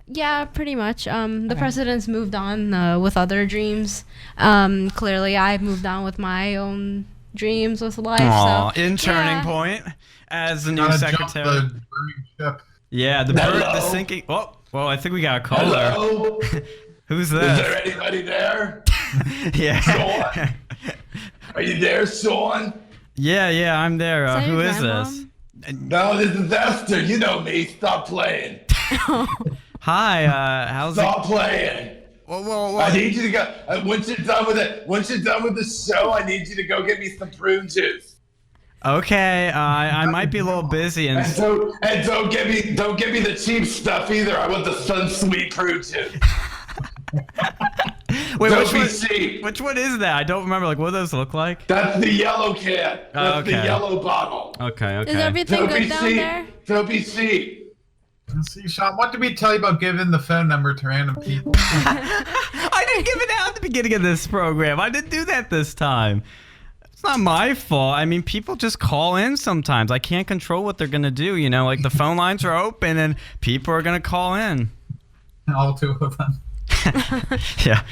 Yeah, pretty much. The president's moved on with other dreams. Clearly, I've moved on with my own dreams with life. Aw, So in Turning yeah. Point as the new Gotta jump secretary. the burning ship. Yeah, the sinking. Oh, well, I think we got a caller. Hello? Who's Is that? there anybody there? Yeah. Sean? Are you there, Sean? Yeah, I'm there. that Who your is grandma? this? No, this is Esther. You know me. Stop playing. Hi, how's it? Stop playing. Whoa. I need you to go. Once you're done with it, once you're done with the show, I need you to go get me some prune juice. Okay, I might be a little busy and Don't get me the cheap stuff either. I want the Sun Sweet prune juice. wait, Don't be cheap. which one is that? I don't remember. Like, what do those look like? That's the yellow can. That's Okay. the yellow bottle. Okay. Is everything Don't good be down cheap. there? Don't be cheap. See, Sean, what did we tell you about giving the phone number to random people? I didn't give it out at the beginning of this program. I didn't do that this time. It's not my fault. I mean, people just call in sometimes. I can't control what they're going to do. You know, like the phone lines are open and people are going to call in. All 2 of them. Yeah.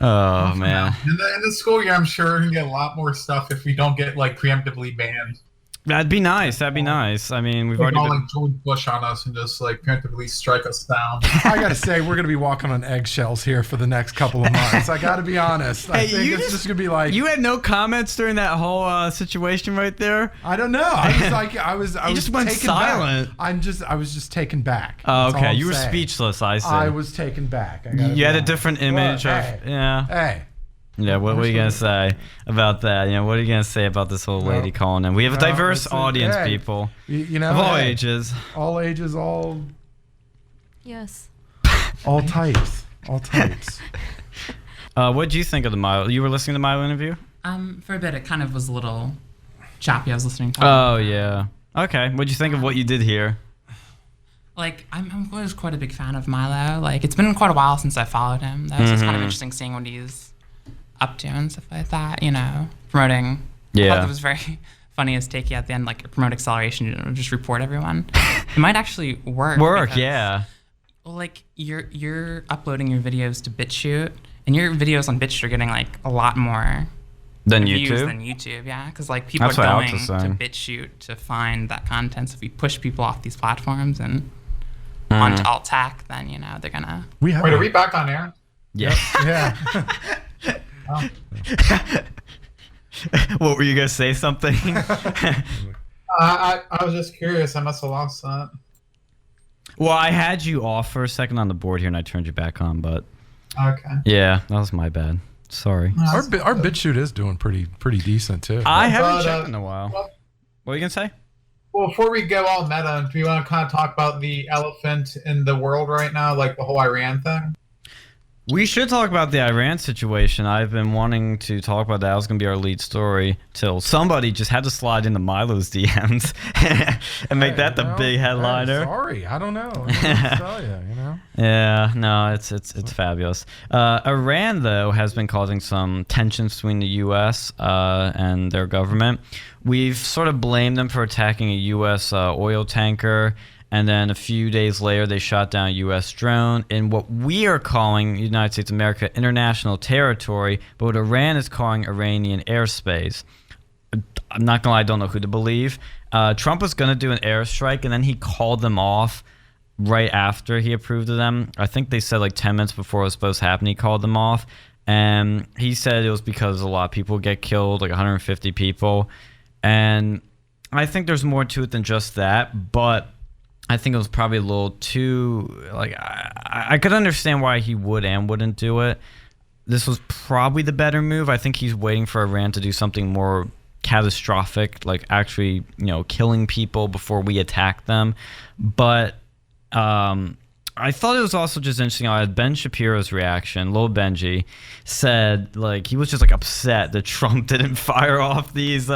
Oh, man. In the school year, I'm sure we're going to get a lot more stuff if we don't get, like, preemptively banned. That'd be nice. That'd be nice. I mean, we've already all been... like George Bush on us and just like preemptively strike us down. I gotta say, we're gonna be walking on eggshells here for the next couple of months. I gotta be honest. I think it's just gonna be like you had no comments during that whole situation right there. I don't know. I was like, I was just went taken silent. Back. I was just taken back. Oh, That's all okay. I'm You were saying. speechless. I see. I was taken back. You had a different image of yeah. Hey. Yeah, what were you going to say about that? You know, what are you going to say about this whole lady calling in? We have a diverse audience, people. You know, of all ages. All ages, all Yes. all types. All types. What did you think of the Milo? You were listening to the Milo interview? For a bit, it kind of was a little choppy. I was listening to. Oh, yeah. Okay. What'd you think of what you did here? Like, I'm always quite a big fan of Milo. Like, it's been quite a while since I followed him. That was just kind of interesting seeing what he's up to and stuff like that, you know, promoting. Yeah. I thought it was very funny his take at the end, like promote acceleration, you know, just report everyone. It might actually work. Because, yeah. well, like you're uploading your videos to BitChute, and your videos on BitChute are getting like a lot more Than views YouTube? than YouTube, yeah, because like people That's are what going Alex to was saying. BitChute to find that content. So if we push people off these platforms and onto alt-tac, then you know they're gonna. Wait, are we back on air? Yeah. Yeah. What were you going to say something? I was just curious. I must have lost that. Well, I had you off for a second on the board here and I turned you back on, but Okay. yeah, that was my bad. Sorry. Our BitChute is doing pretty decent too. I haven't But, checked in a while. well- What were you going to say? Well, before we go all meta, do you want to kind of talk about the elephant in the world right now, like the whole Iran thing? We should talk about the Iran situation. I've been wanting to talk about that. That was going to be our lead story till somebody just had to slide into Milo's DMs and make that the big headliner. Sorry, I don't know. I don't know what to tell you, you know? Yeah, no, it's fabulous. Iran, though, has been causing some tensions between the U.S. And their government. We've sort of blamed them for attacking a U.S. Oil tanker. And then a few days later, they shot down a U.S. drone in what we are calling United States of America international territory, but what Iran is calling Iranian airspace. I'm not going to lie, I don't know who to believe. Trump was going to do an airstrike, and then he called them off right after he approved of them. I think they said like 10 minutes before it was supposed to happen, he called them off. And he said it was because a lot of people get killed, like 150 people. And I think there's more to it than just that, but I think it was probably a little too, like, I could understand why he would and wouldn't do it. This was probably the better move. I think he's waiting for Iran to do something more catastrophic, like actually, you know, killing people before we attack them. But I thought it was also just interesting. I had Ben Shapiro's reaction. Lil Benji said, like, he was just like upset that Trump didn't fire off these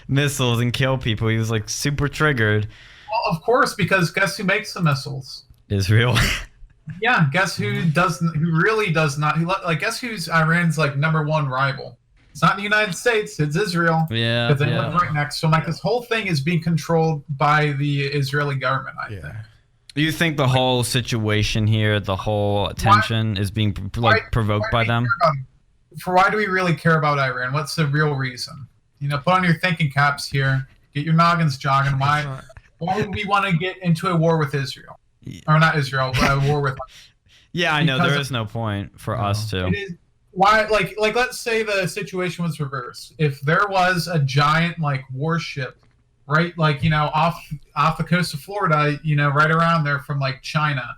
missiles and kill people. He was like super triggered. Well, of course, because guess who makes the missiles? Israel. Yeah, guess who really does not? Like, guess who's Iran's like #1 rival? It's not the United States. It's Israel. Yeah. Because they live right next. So, like, this whole thing is being controlled by the Israeli government. I think. You think the whole situation here, the whole tension, is being provoked by them? Why do we really care about Iran? What's the real reason? You know, put on your thinking caps here. Get your noggins jogging. Why would we want to get into a war with Israel? Or not Israel, but a war with. Yeah, I know there is no point for us to. It is, why, like, let's say the situation was reversed. If there was a giant like warship, right, like, you know, off the coast of Florida, you know, right around there from like China,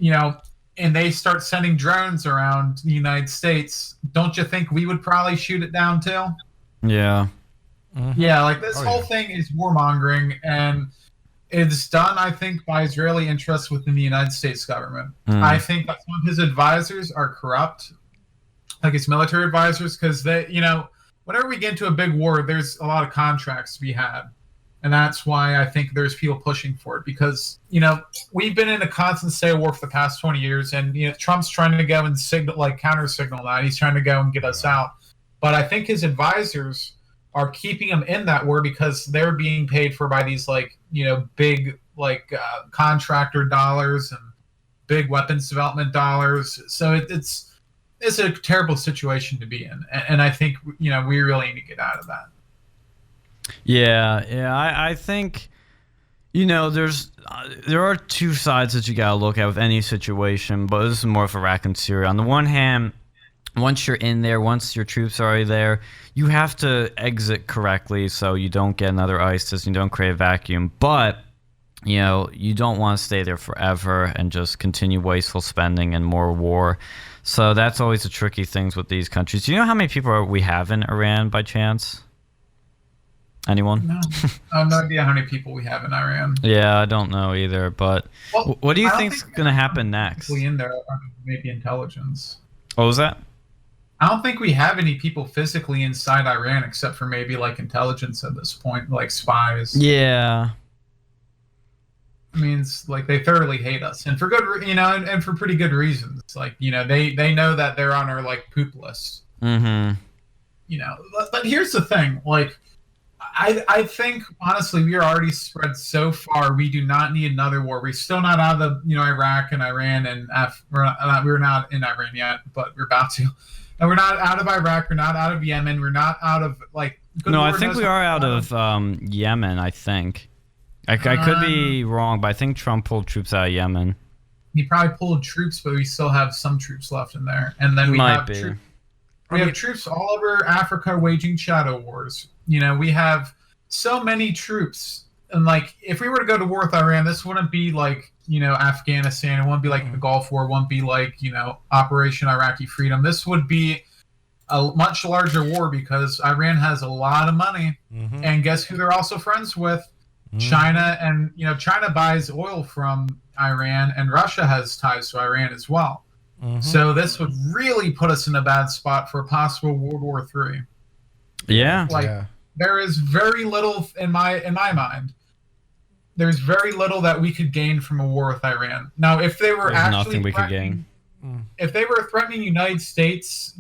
you know, and they start sending drones around the United States, don't you think we would probably shoot it down too? Yeah. Mm-hmm. Yeah, like this whole thing is warmongering, and it's done, I think, by Israeli interests within the United States government. I think that some of his advisors are corrupt, like his military advisors, because they, you know, whenever we get into a big war, there's a lot of contracts to be had. And that's why I think there's people pushing for it, because, we've been in a constant state of war for the past 20 years, and, Trump's trying to go and counter signal that. He's trying to go and get us out. But I think his advisors are keeping him in that war because they're being paid for by these, big, contractor dollars and big weapons development dollars. So it's a terrible situation to be in. And I think, we really need to get out of that. Yeah, I think, there are two sides that you gotta look at with any situation, but this is more of Iraq and Syria. On the one hand, once you're in there, once your troops are already there, you have to exit correctly so you don't get another ISIS, you don't create a vacuum. But, you don't want to stay there forever and just continue wasteful spending and more war. So that's always the tricky things with these countries. Do you know how many people we have in Iran by chance? Anyone? No, I have no idea how many people we have in Iran. Yeah, I don't know either. But what do you think's going to happen next? In there, maybe intelligence. What was that? I don't think we have any people physically inside Iran except for maybe intelligence at this point, like spies. Yeah. I mean, it's they thoroughly hate us, and for good, and for pretty good reasons. They know that they're on our poop list. Mm-hmm. But here's the thing, I think honestly we are already spread so far. We do not need another war. We're still not out of the Iraq and Iran and we're not in Iran yet, but we're about to. And we're not out of Iraq. We're not out of Yemen. We're not out of No, I think we are out of Yemen. I think. I could be wrong, but I think Trump pulled troops out of Yemen. He probably pulled troops, but we still have some troops left in there. And then we have troops all over Africa waging shadow wars. We have so many troops. And if we were to go to war with Iran, this wouldn't be Afghanistan. It wouldn't be the Gulf War. It wouldn't be Operation Iraqi Freedom. This would be a much larger war because Iran has a lot of money. Mm-hmm. And guess who they're also friends with? China. And China buys oil from Iran, and Russia has ties to Iran as well. Mm-hmm. So this would really put us in a bad spot for a possible World War III. Yeah. There is very little in my mind. There's very little that we could gain from a war with Iran. Now, if they were nothing we could gain. If they were threatening United States,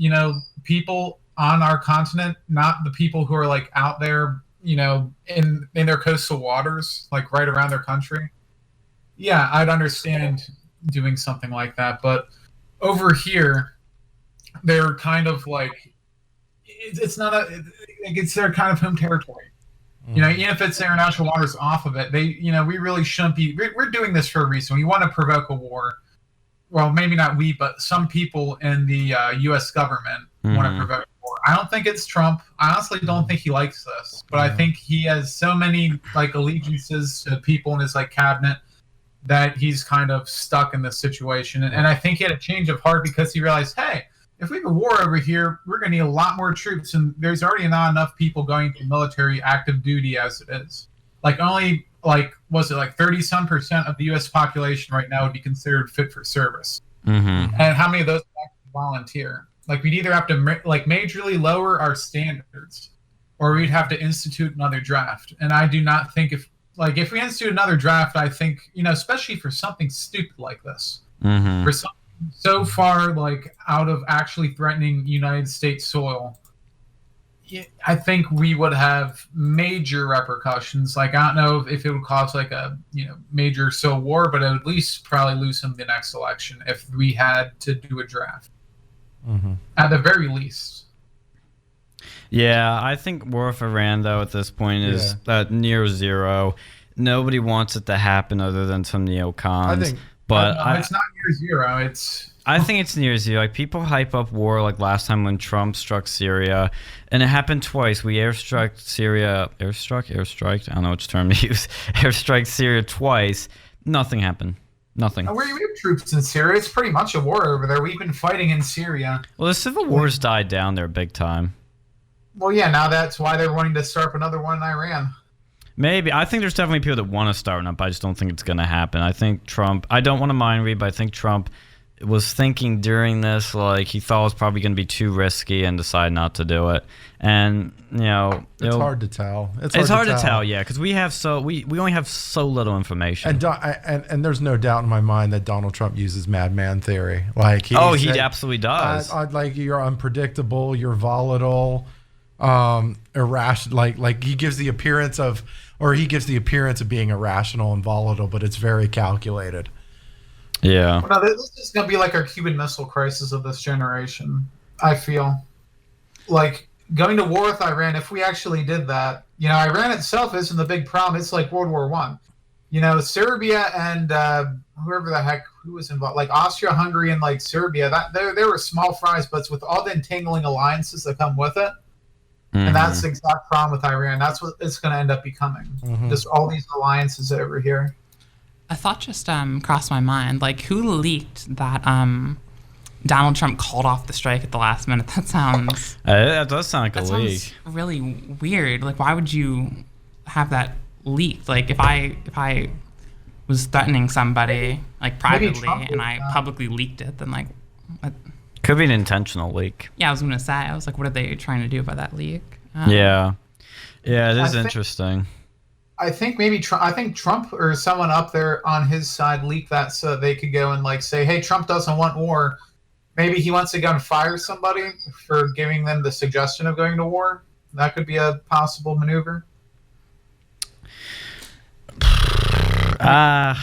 people on our continent, not the people who are out there, in their coastal waters, right around their country. Yeah, I'd understand doing something like that. But over here, they're kind of it's their kind of home territory. Even if it's international waters off of it, we really shouldn't be. We're doing this for a reason. We want to provoke a war. Well, maybe not we, but some people in the U.S. government want to provoke a war. I don't think it's Trump. I honestly don't think he likes this, but I think he has so many allegiances to people in his cabinet that he's kind of stuck in this situation. And I think he had a change of heart because he realized, hey, if we have a war over here, we're going to need a lot more troops, and there's already not enough people going to military active duty as it is. Only 30-some% of the U.S. population right now would be considered fit for service. Mm-hmm. And how many of those actually volunteer? We'd either have to majorly lower our standards, or we'd have to institute another draft. And I do not think if we institute another draft, I think especially for something stupid like this, for something so far out of actually threatening United States soil, I think we would have major repercussions. I don't know if it would cause a major civil war, but it would at least probably lose him the next election if we had to do a draft. Mm-hmm. At the very least. Yeah, I think war with Iran though at this point is near zero. Nobody wants it to happen other than some neocons. It's not near zero. I think it's near zero. People hype up war last time when Trump struck Syria, and it happened twice. We airstruck Syria. Airstriked? I don't know which term to use. Airstrike Syria twice. Nothing happened. Nothing. We have troops in Syria. It's pretty much a war over there. We've been fighting in Syria. Well, the civil wars died down there big time. Well, yeah, now that's why they're wanting to start up another one in Iran. Maybe. I think there's definitely people that want to start one up. I just don't think it's going to happen. I think Trump, I don't want to mind read, but I think Trump was thinking during this, like he thought it was probably going to be too risky and decided not to do it. And it's hard to tell. It's hard to tell, yeah, because we only have so little information. And there's no doubt in my mind that Donald Trump uses madman theory. Like he absolutely does. Like you're unpredictable, you're volatile, irrational. Like he gives the appearance of being irrational and volatile, but it's very calculated. Yeah. Well, no, this is going to be like our Cuban Missile Crisis of this generation, I feel. Like, going to war with Iran, if we actually did that, Iran itself isn't the big problem. It's like World War I. Serbia and whoever the heck, who was involved, like Austria-Hungary and like Serbia, they were small fries, but it's with all the entangling alliances that come with it. And that's the exact problem with Iran. That's what it's going to end up becoming. Just all these alliances over here. A thought just crossed my mind. Like, who leaked that Donald Trump called off the strike at the last minute? That sounds... that does sound like a leak. Sounds really weird. Like, why would you have that leaked? Like, if I was threatening somebody, like, privately, and I publicly leaked it, then, like... Could be an intentional leak. Yeah, I was going to say. I was like, what are they trying to do by that leak? Yeah, it is interesting. I think Trump or someone up there on his side leaked that so that they could go and like say, hey, Trump doesn't want war. Maybe he wants to go and fire somebody for giving them the suggestion of going to war. That could be a possible maneuver. I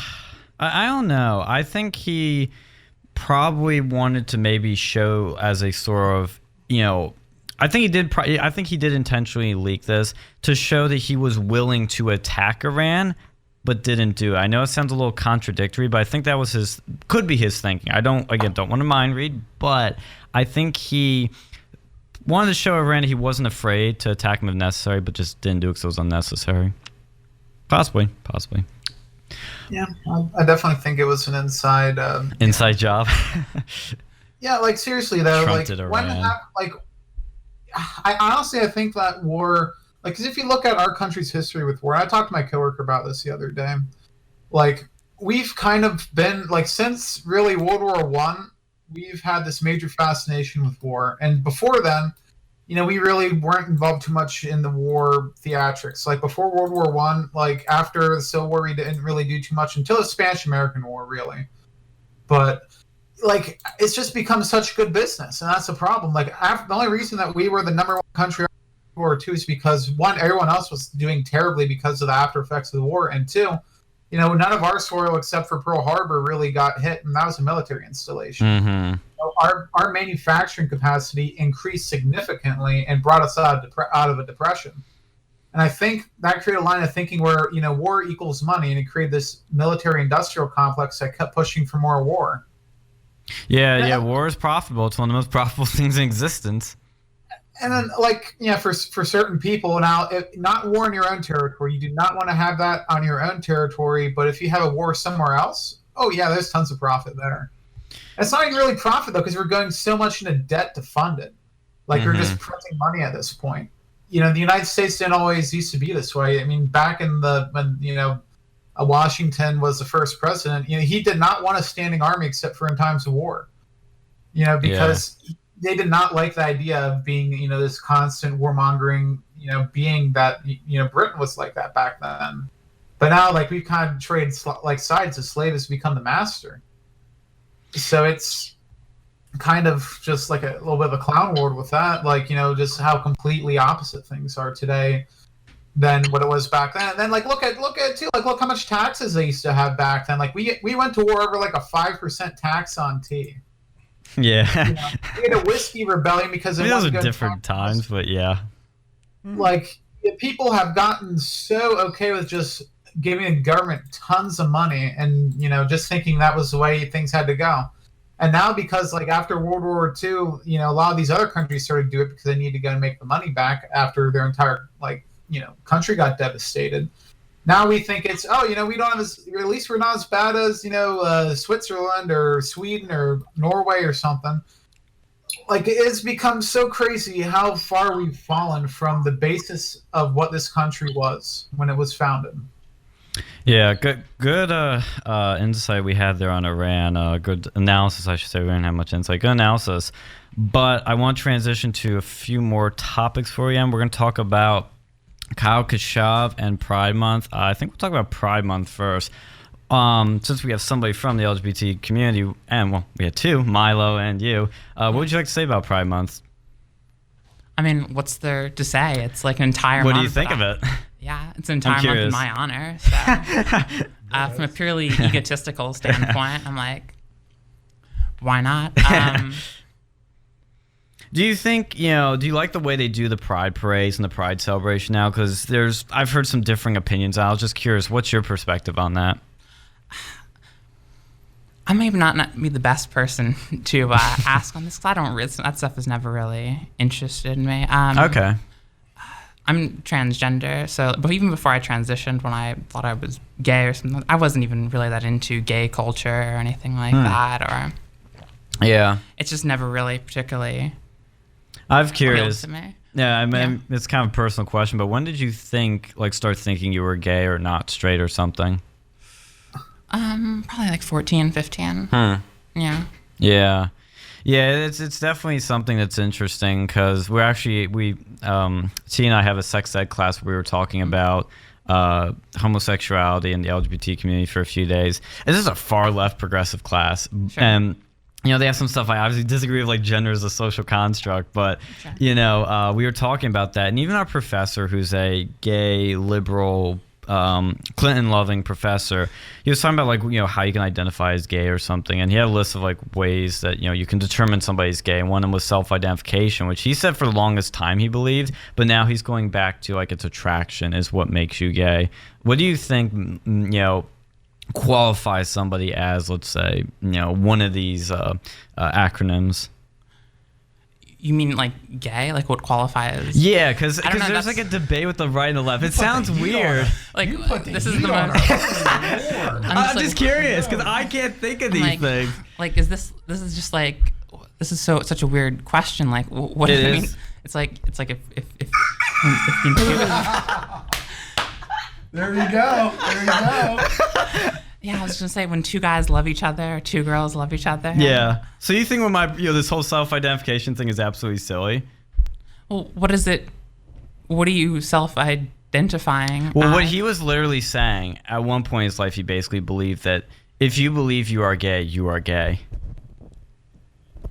don't know. I think he probably wanted to maybe show as a sort of, I think he did intentionally leak this to show that he was willing to attack Iran, but didn't do it. I know it sounds a little contradictory, but I think that was could be his thinking. I don't want to mind read, but I think he wanted to show Iran he wasn't afraid to attack him if necessary, but just didn't do it because it was unnecessary. Possibly. Yeah, I definitely think it was an inside job. Yeah, like seriously though, Trump I think that war, like, because if you look at our country's history with war, I talked to my coworker about this the other day. Like, we've kind of been like since really World War I, we've had this major fascination with war, and before then, we really weren't involved too much in the war theatrics. Like before World War I, like after the Civil War, we didn't really do too much until the Spanish-American War, really. But like it's just become such good business, and that's the problem. Like the only reason that we were the number one country in World War II is because one, everyone else was doing terribly because of the after effects of the war, and two, none of our soil except for Pearl Harbor really got hit, and that was a military installation. Our manufacturing capacity increased significantly and brought us out of a depression. And I think that created a line of thinking where war equals money, and it created this military-industrial complex that kept pushing for more war. Yeah, war is profitable. It's one of the most profitable things in existence. And then, for certain people, now, not war in your own territory. You do not want to have that on your own territory. But if you have a war somewhere else, oh yeah, there's tons of profit there. It's not even really profit though, because we're going so much into debt to fund it. Like we're just printing money at this point. The United States didn't always used to be this way. I mean, back in when Washington was the first president, he did not want a standing army except for in times of war. Because they did not like the idea of being, this constant warmongering, being that, Britain was like that back then. But now, like, we've kind of traded sides. The slave has become the master. So it's kind of just like a little bit of a clown world with that, like, just how completely opposite things are today than what it was back then. And then, like, look how much taxes they used to have back then. Like, we went to war over like a 5% tax on tea. Yeah. We had a whiskey rebellion because those are different times, but yeah. Like, people have gotten so okay with just giving the government tons of money and, just thinking that was the way things had to go. And now because, like, after World War II, a lot of these other countries started to do it because they need to go and make the money back after their entire, like, country got devastated. Now we think it's, we don't have or at least we're not as bad as, Switzerland or Sweden or Norway or something. Like, it's become so crazy how far we've fallen from the basis of what this country was when it was founded. Yeah, good insight we had there on Iran. Good analysis, I should say. We didn't have much insight. Good analysis. But I want to transition to a few more topics for you, and we're going to talk about Kyle Kashuv and Pride Month. I think we'll talk about Pride Month first. Since we have somebody from the LGBT community, and well, we had two, Milo and you, what would you like to say about Pride Month? I mean, what's there to say? It's like an entire What month. do you think of it? Yeah, it's an entire month in my honor. So, from a purely egotistical standpoint, I'm like, why not? Do you think, do you like the way they do the Pride parades and the Pride celebration now? Because I've heard some differing opinions. I was just curious, what's your perspective on that? I may not be the best person to ask on this, because that stuff has never really interested me. Okay. I'm transgender, but even before I transitioned, when I thought I was gay or something, I wasn't even really that into gay culture or anything like that. Or yeah, it's just never really particularly. I'm curious. To me. Yeah, I mean, it's kind of a personal question, but when did you start thinking you were gay or not straight or something? Probably like 14, 15. Yeah. Yeah. Yeah, it's definitely something that's interesting because T and I have a sex ed class where we were talking about homosexuality and the LGBT community for a few days. And this is a far left progressive class. Sure. And they have some stuff I obviously disagree with, like gender is a social construct, but Sure. We were talking about that, and even our professor, who's a gay liberal Clinton-loving professor, he was talking about how you can identify as gay or something, and he had a list of ways that you can determine somebody's gay, and one of them was self-identification, which he said for the longest time he believed, but now he's going back to it's attraction is what makes you gay. What do you think qualifies somebody as, let's say, one of these acronyms? You mean gay? What qualifies? Yeah, because I don't know, there's a debate with the right and the left. It sounds weird. This is the most. I'm just curious because I can't think of these things. This is just this is such a weird question. What it I is. mean, it's like if There you go. Yeah, I was gonna say when two guys love each other, two girls love each other. Yeah. So you think this whole self-identification thing is absolutely silly? Well, what is it? What are you self-identifying? Well, what he was literally saying at one point in his life, he basically believed that if you believe you are gay, you are gay.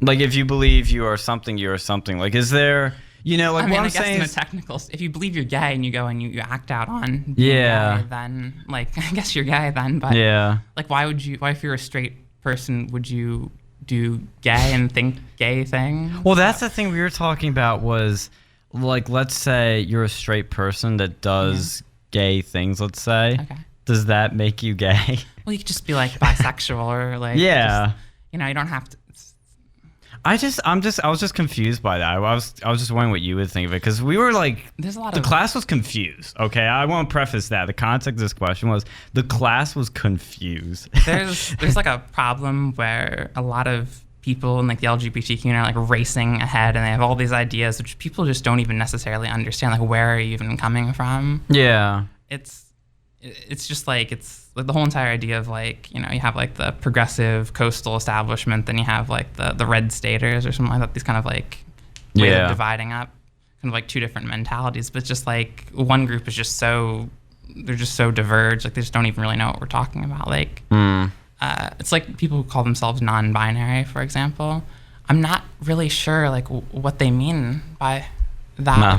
If you believe you are something, you are something. Is there? I mean, what I'm I guess saying in is, the technical, if you believe you're gay and you go and you act out on being Yeah. gay, then I guess you're gay then. But yeah. why if you're a straight person, would you do gay and think gay things? Well, that's the thing we were talking about was, let's say you're a straight person that does gay things, let's say. Okay. Does that make you gay? Well, you could just be bisexual or Yeah. you don't have to. I was just confused by that. I was just wondering what you would think of it because we were There's a lot the of class was confused. Okay, I want to preface that the context of this question was the class was confused. There's a problem where a lot of people in the LGBT community are racing ahead and they have all these ideas which people just don't even necessarily understand. Where are you even coming from? Yeah. It's just the whole entire idea of you have the progressive coastal establishment, then you have the red staters or something like that. These kind of ways of dividing up, kind of two different mentalities. But it's just one group is just they're just so diverged. They just don't even really know what we're talking about. It's people who call themselves non-binary, for example. I'm not really sure what they mean by that.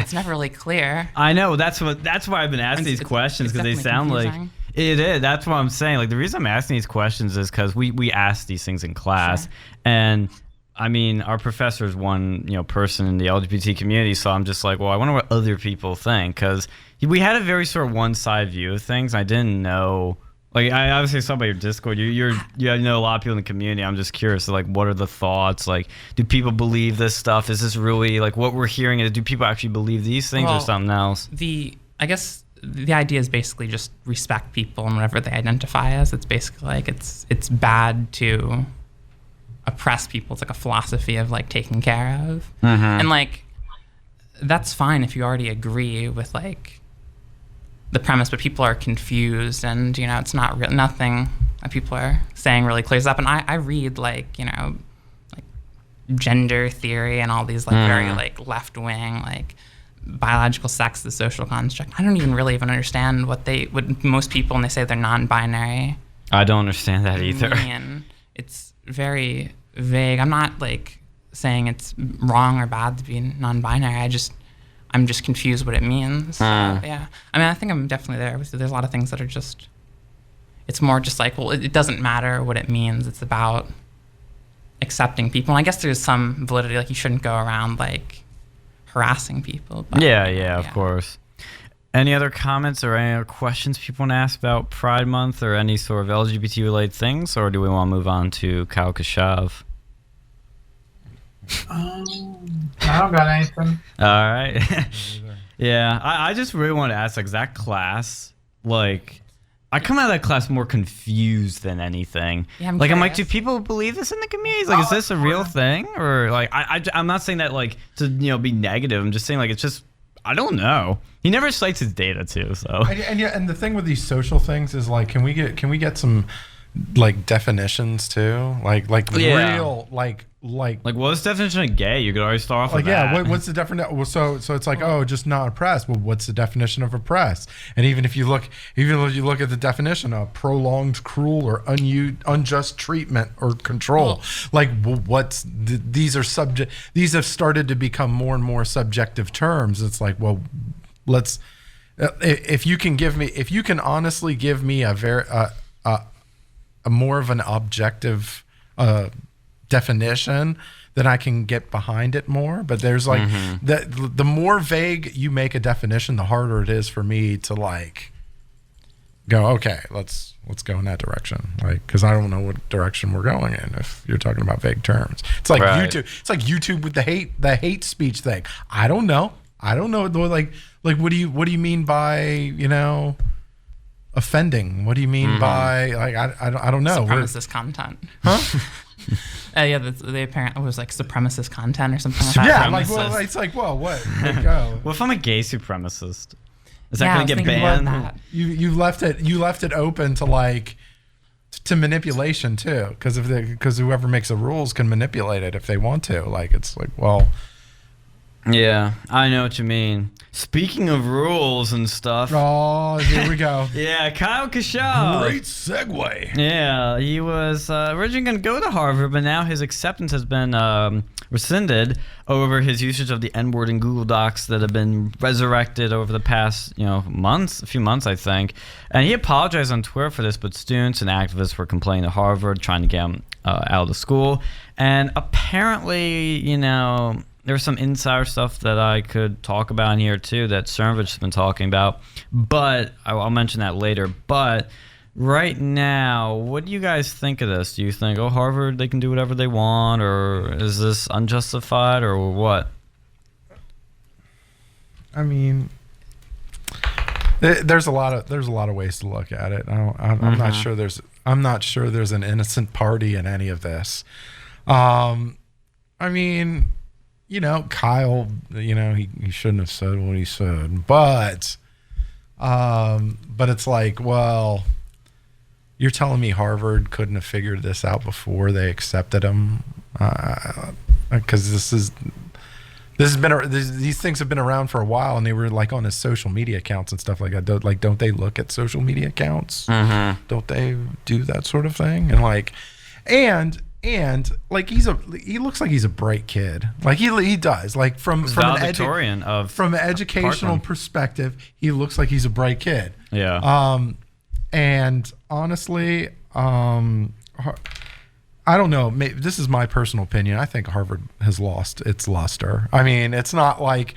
It's never really clear. I know that's why I've been asking these questions because they sound confusing. It is. That's what I'm saying. The reason I'm asking these questions is because we ask these things in class, Sure. and I mean our professor is one person in the LGBT community, so I'm just well, I wonder what other people think because we had a very sort of one-sided view of things. I didn't know. I obviously saw by your Discord, you know a lot of people in the community. I'm just curious, what are the thoughts? Do people believe this stuff? Is this really what we're hearing? Do people actually believe these things or something else? I guess the idea is basically just respect people and whatever they identify as. It's basically it's bad to oppress people. It's a philosophy of taking care of, and that's fine if you already agree with the premise, but people are confused, and it's not nothing that people are saying really clears up. And I read like gender theory and all these like very like left wing like biological sex, the social construct. I don't even really understand what most people, when they say they're non-binary. I don't understand that either. Mean. It's very vague. I'm not like saying it's wrong or bad to be non-binary. I'm just confused what it means. Yeah. I mean, I think I'm definitely there. There's a lot of things that are just, it's more just like, well, it doesn't matter what it means. It's about accepting people. And I guess there's some validity, like you shouldn't go around like harassing people. But, yeah, of course. Any other comments or any other questions people want to ask about Pride Month or any sort of LGBT related things, or do we want to move on to Kyle Kashuv? I don't got anything. All right. Yeah, I just really want to ask, like, that class, like, I come out of that class more confused than anything. Yeah, I'm like, do people believe this in the community? Like, is this a real thing? Or, like, I'm not saying that, like, to, be negative. I'm just saying, like, it's just, I don't know. He never cites his data, too, so. And the thing with these social things is, like, can we get some, like, definitions, too? Like real, like what's the definition of gay? You could always start off with that. What's the definition? Well, so it's like, just not oppressed. Well, what's the definition of oppressed? And even if you look at the definition of prolonged, cruel, or unjust treatment or control, these have started to become more and more subjective terms. It's like, well, if you can honestly give me a more of an objective definition, then I can get behind it more. But there's like the more vague you make a definition, the harder it is for me to like go, okay, let's go in that direction, like, because I don't know what direction we're going in if you're talking about vague terms. It's like YouTube. It's like YouTube with the hate speech thing. I don't know. Like what do you mean by offending? What do you mean by like I don't know. Supremacist content. Huh? They apparently was like supremacist content or something like that. Yeah, like, well, it's like, well, what? Like, what if I'm a gay supremacist? Is that Yeah, going to get banned? You left it open to like to manipulation too, because whoever makes the rules can manipulate it if they want to. Like, it's like, well, yeah, I know what you mean. Speaking of rules and stuff. Oh, here we go. Yeah, Kyle Kashuv. Great segue. Yeah, he was originally going to go to Harvard, but now his acceptance has been rescinded over his usage of the N-word in Google Docs that have been resurrected over the past, a few months, I think. And he apologized on Twitter for this, but students and activists were complaining to Harvard, trying to get him out of the school. And apparently, there's some insider stuff that I could talk about in here too that Cernovich has been talking about, but I'll mention that later. But right now, what do you guys think of this? Do you think, Harvard, they can do whatever they want, or is this unjustified, or what? I mean, there's a lot of ways to look at it. I'm not sure there's an innocent party in any of this. I mean, Kyle, he shouldn't have said what he said, but it's like, well, you're telling me Harvard couldn't have figured this out before they accepted him? Because these things have been around for a while, and they were like on his social media accounts and stuff like that. Don't they look at social media accounts? Don't they do that sort of thing? And like, and like he looks like he's a bright kid. Like he does. Like from an educational perspective, he looks like he's a bright kid. Yeah. And honestly, I don't know. This is my personal opinion. I think Harvard has lost its luster. I mean, it's not like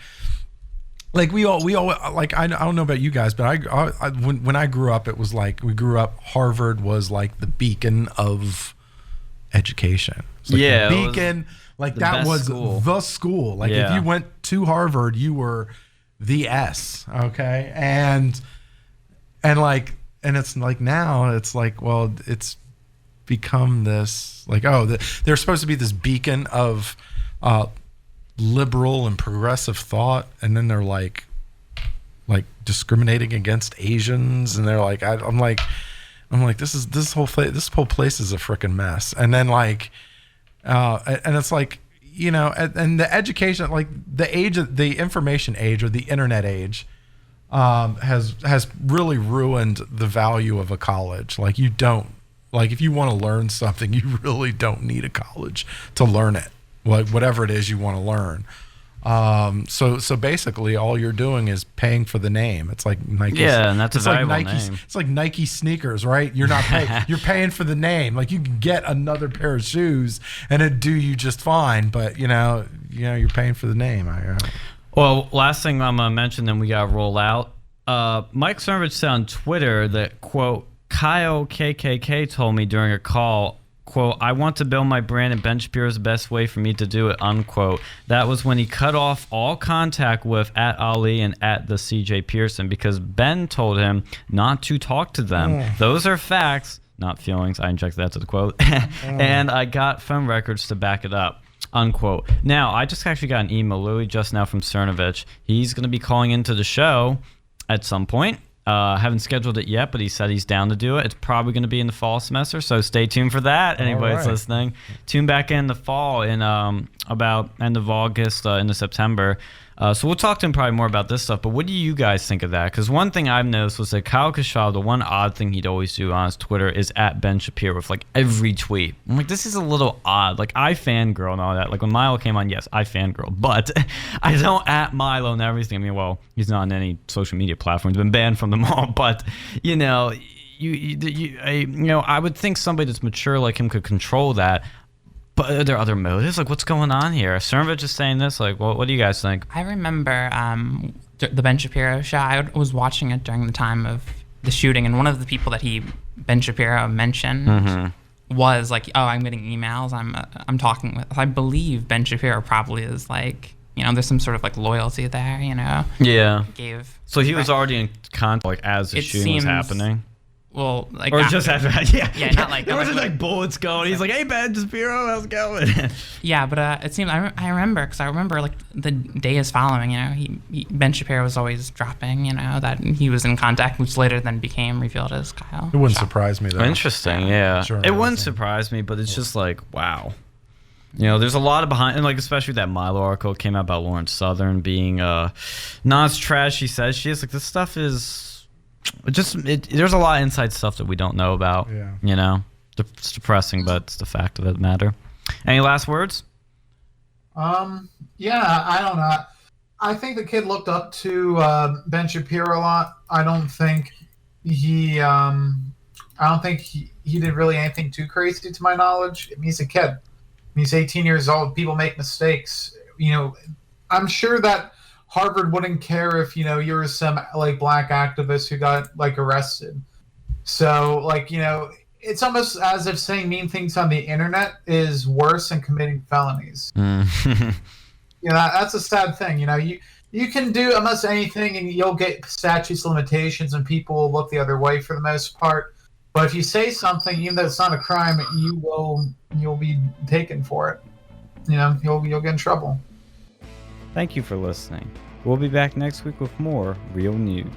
we all like, I don't know about you guys, but when I grew up, it was like Harvard was like the beacon of education. Like the beacon, like that was the school. Like if you went to Harvard, you were the S. Okay, and it's like now it's like, well, it's become this like, they're supposed to be this beacon of liberal and progressive thought, and then they're like discriminating against Asians, and they're like, I'm like, this whole place is a freaking mess. And then like, and it's like, you know, and the education, like the information age or the internet age, has really ruined the value of a college. Like if you want to learn something, you really don't need a college to learn it. Like whatever it is you want to learn. So basically all you're doing is paying for the name. It's like Nike. Yeah, and that's a valuable name. It's like Nike sneakers, right? You're not paying, you're paying for the name. Like you can get another pair of shoes and it'd do you just fine, but you know, you're paying for the name. Well, last thing I'm gonna mention, then we gotta roll out. Mike Cernovich said on Twitter that, quote, Kyle KKK told me during a call, quote, I want to build my brand and Ben Shapiro is the best way for me to do it, unquote. That was when he cut off all contact with @Ali and @the CJ Pearson because Ben told him not to talk to them. Those are facts, not feelings. I injected that to the quote. And I got phone records to back it up, unquote. Now, I just actually got an email literally just now from Cernovich. He's going to be calling into the show at some point. Haven't scheduled it yet, but he said he's down to do it. It's probably going to be in the fall semester, so stay tuned for that. Anybody that's listening, tune back in the fall in about end of August into September. So we'll talk to him probably more about this stuff, but what do you guys think of that? Because one thing I've noticed was that Kyle Kashuv, the one odd thing he'd always do on his Twitter is @Ben Shapiro with like every tweet. I'm like, this is a little odd. Like I fangirl and all that. Like when Milo came on, yes, I fangirl, but I don't @Milo and everything. I mean, well, he's not on any social media platform. He's been banned from them all, but you know, I would think somebody that's mature like him could control that. But are there other motives? Like, what's going on here? Cernovich is saying this. Like, what do you guys think? I remember the Ben Shapiro show. I was watching it during the time of the shooting, and one of the people that Ben Shapiro mentioned was like, "Oh, I'm getting emails. I'm talking with." I believe Ben Shapiro probably is like, you know, there's some sort of like loyalty there, you know. Yeah. So he was already in contact like as the shooting was happening. Well, like or just after, yeah, not like there wasn't like bullets going. He's like, "Hey, Ben Shapiro, how's it going?" Yeah, but it seemed I remember like the days following, you know, Ben Shapiro was always dropping, you know, that he was in contact, which later then became revealed as Kyle. It wouldn't surprise me though. Interesting, yeah. Sure, it wouldn't surprise me, but it's just like, wow. You know, there's a lot of behind, and like especially that Milo article came out about Lawrence Southern being not as trash she says she is. Like this stuff is. There's a lot of inside stuff that we don't know about. Yeah. You know, it's depressing, but it's the fact of the matter. Any last words? Yeah, I don't know. I think the kid looked up to Ben Shapiro a lot. I don't think he did really anything too crazy to my knowledge. I mean, he's a kid. I mean, he's 18 years old. People make mistakes. You know, I'm sure that Harvard wouldn't care if, you know, you were some like black activist who got like arrested. So like, you know, it's almost as if saying mean things on the internet is worse than committing felonies. You know, that's a sad thing. You know, you can do almost anything and you'll get statutes of limitations and people will look the other way for the most part. But if you say something, even though it's not a crime, you'll be taken for it. You know, you'll get in trouble. Thank you for listening. We'll be back next week with more real news.